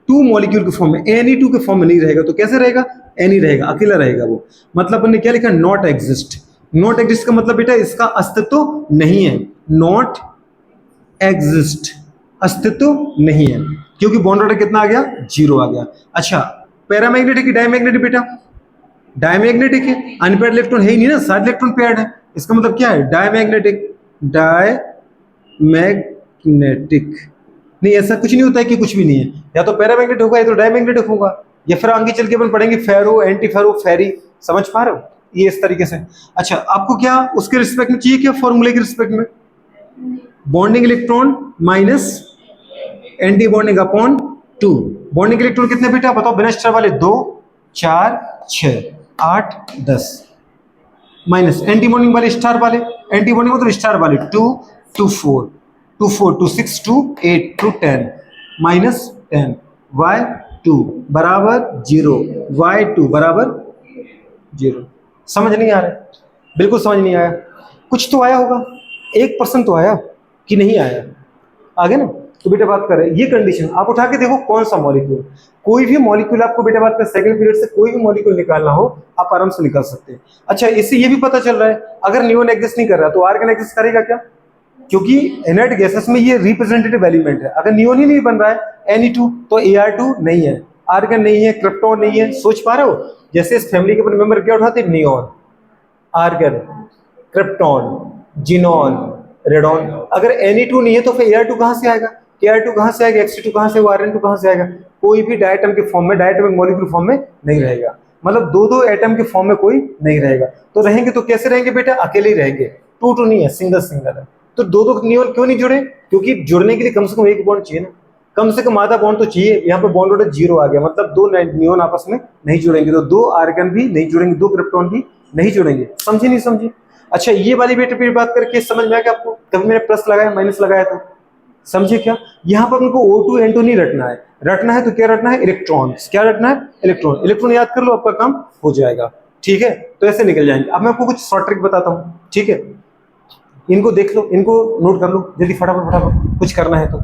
2 मॉलिक्यूल के फॉर्म में, Na2 के फॉर्म में नहीं रहेगा, तो कैसे रहेगा, Ni रहेगा, अकेला रहेगा वो, मतलब अपन ने क्या लिखा, नॉट एग्जिस्ट। नॉट एग्जिस्ट का मतलब बेटा इसका अस्तित्व नहीं है, नॉट एग्जिस्ट अस्तित्व नहीं है, क्योंकि बॉन्ड ऑर्डर कितना आ गया, 0 आ गया। अच्छा पैरामैग्नेटिक की डायमैग्नेटिक बेटा, डायमैग्नेटिक है, अनपेयर्ड इलेक्ट्रॉन है ही नहीं ना, 7 इलेक्ट्रॉन पेयर्ड है, इसका मतलब क्या है, डायमैग्नेटिक, डायमैग्नेटिक नहीं, ऐसा कुछ नहीं होता है कि कुछ भी नहीं है, या तो पैरामैग्नेटिक होगा या तो डायमैग्नेटिक होगा, या फिर आगे चल के अपन पढ़ेंगे फेरो एंटी फेरो फेरी, समझ पा रहे हो, ये इस तरीके से। अच्छा आपको क्या उसके रिस्पेक्ट में चाहिए, क्या फॉर्मूले के रिस्पेक्ट में, bonding electron minus anti bonding upon 2, bonding electron कितने बेटा बताओ, बिना स्टार वाले 2 4 6 8 10, माइनस एंटी बॉन्डिंग वाले स्टार वाले, एंटी बॉन्डिंग मतलब स्टार वाले 2 2 4 2 4 2 6 2 8 2 10 माइनस 10, y2 बराबर 0, y2 बराबर 0। समझ नहीं आ रहा है, बिल्कुल समझ नहीं आया, कुछ तो आया होगा, 1% तो आया कि नहीं आया, आगे ना, तो बेटा बात कर रहे हैं ये कंडीशन, आप उठा के देखो कौन सा मॉलिक्यूल, कोई भी मॉलिक्यूल आपको बेटा बात कर सेकंड पीरियड से कोई भी मॉलिक्यूल निकालना हो आप आराम से निकाल सकते हैं। अच्छा इससे ये भी पता चल रहा है अगर नियोन एग्जिस्ट नहीं कर रहा तो आर्गन एग्जिस्ट करेगा क्या, क्योंकि इनर्ट गैसेस में ये रिप्रेजेंटेटिव एलिमेंट है, अगर नियोन ही नहीं बन रहा है Ni2 तो Ar2 नहीं है, आर्गन नहीं है, क्रिप्टॉन नहीं है, सोच पा रहे हो, जैसे इस फैमिली के मेंबर क्या उठाते, neon, argon, krypton, xenon, radon, अगर Ni2 नहीं है तो फिर Ar2 कहां से आएगा, Ar2 कहां से आएगा, Xc2 कहां से, Rn2 कहां से आएगा, कोई भी डायटम के फॉर्म में, डायटमिक मॉलिक्यूल फॉर्म में नहीं रहेगा, मतलब दो दो एटम के फॉर्म में कोई नहीं रहेगा, तो रहेंगे तो कैसे रहेंगे बेटा, अकेले ही रहेंगे, टू टू नहीं है, सिंगल सिंगल है, तो दो दो नियोन क्यों नहीं जुड़े, क्योंकि जुड़ने के लिए कम से कम एक बॉन्ड चाहिए ना, कम से कम आधा बॉन्ड तो चाहिए, यहाँ पे बॉन्ड ऑर्डर 0 आ गया, मतलब 2 नियोन आपस में नहीं जुड़ेंगे, तो 2 आर्गन भी नहीं जुड़ेंगे, 2 क्रिप्टॉन भी नहीं जुड़ेंगे, समझे नहीं समझे। अच्छा ये वाली बेटे फिर बात करके समझ में आ गया आपको, कभी मैंने प्लस लगाया माइनस लगाया तो समझे क्या, यहाँ पर उनको O2 N2 नहीं रटना है, रटना है तो क्या रटना है, इलेक्ट्रॉन्स, क्या रटना है, इलेक्ट्रॉन, इलेक्ट्रॉन याद कर लो आपका काम हो जाएगा, ठीक है, तो ऐसे निकल जाएंगे। अब मैं आपको कुछ शॉर्ट ट्रिक बताता हूँ, ठीक है, इनको देख लो, इनको नोट कर लो जल्दी फटाफट फटाफट, कुछ करना है तो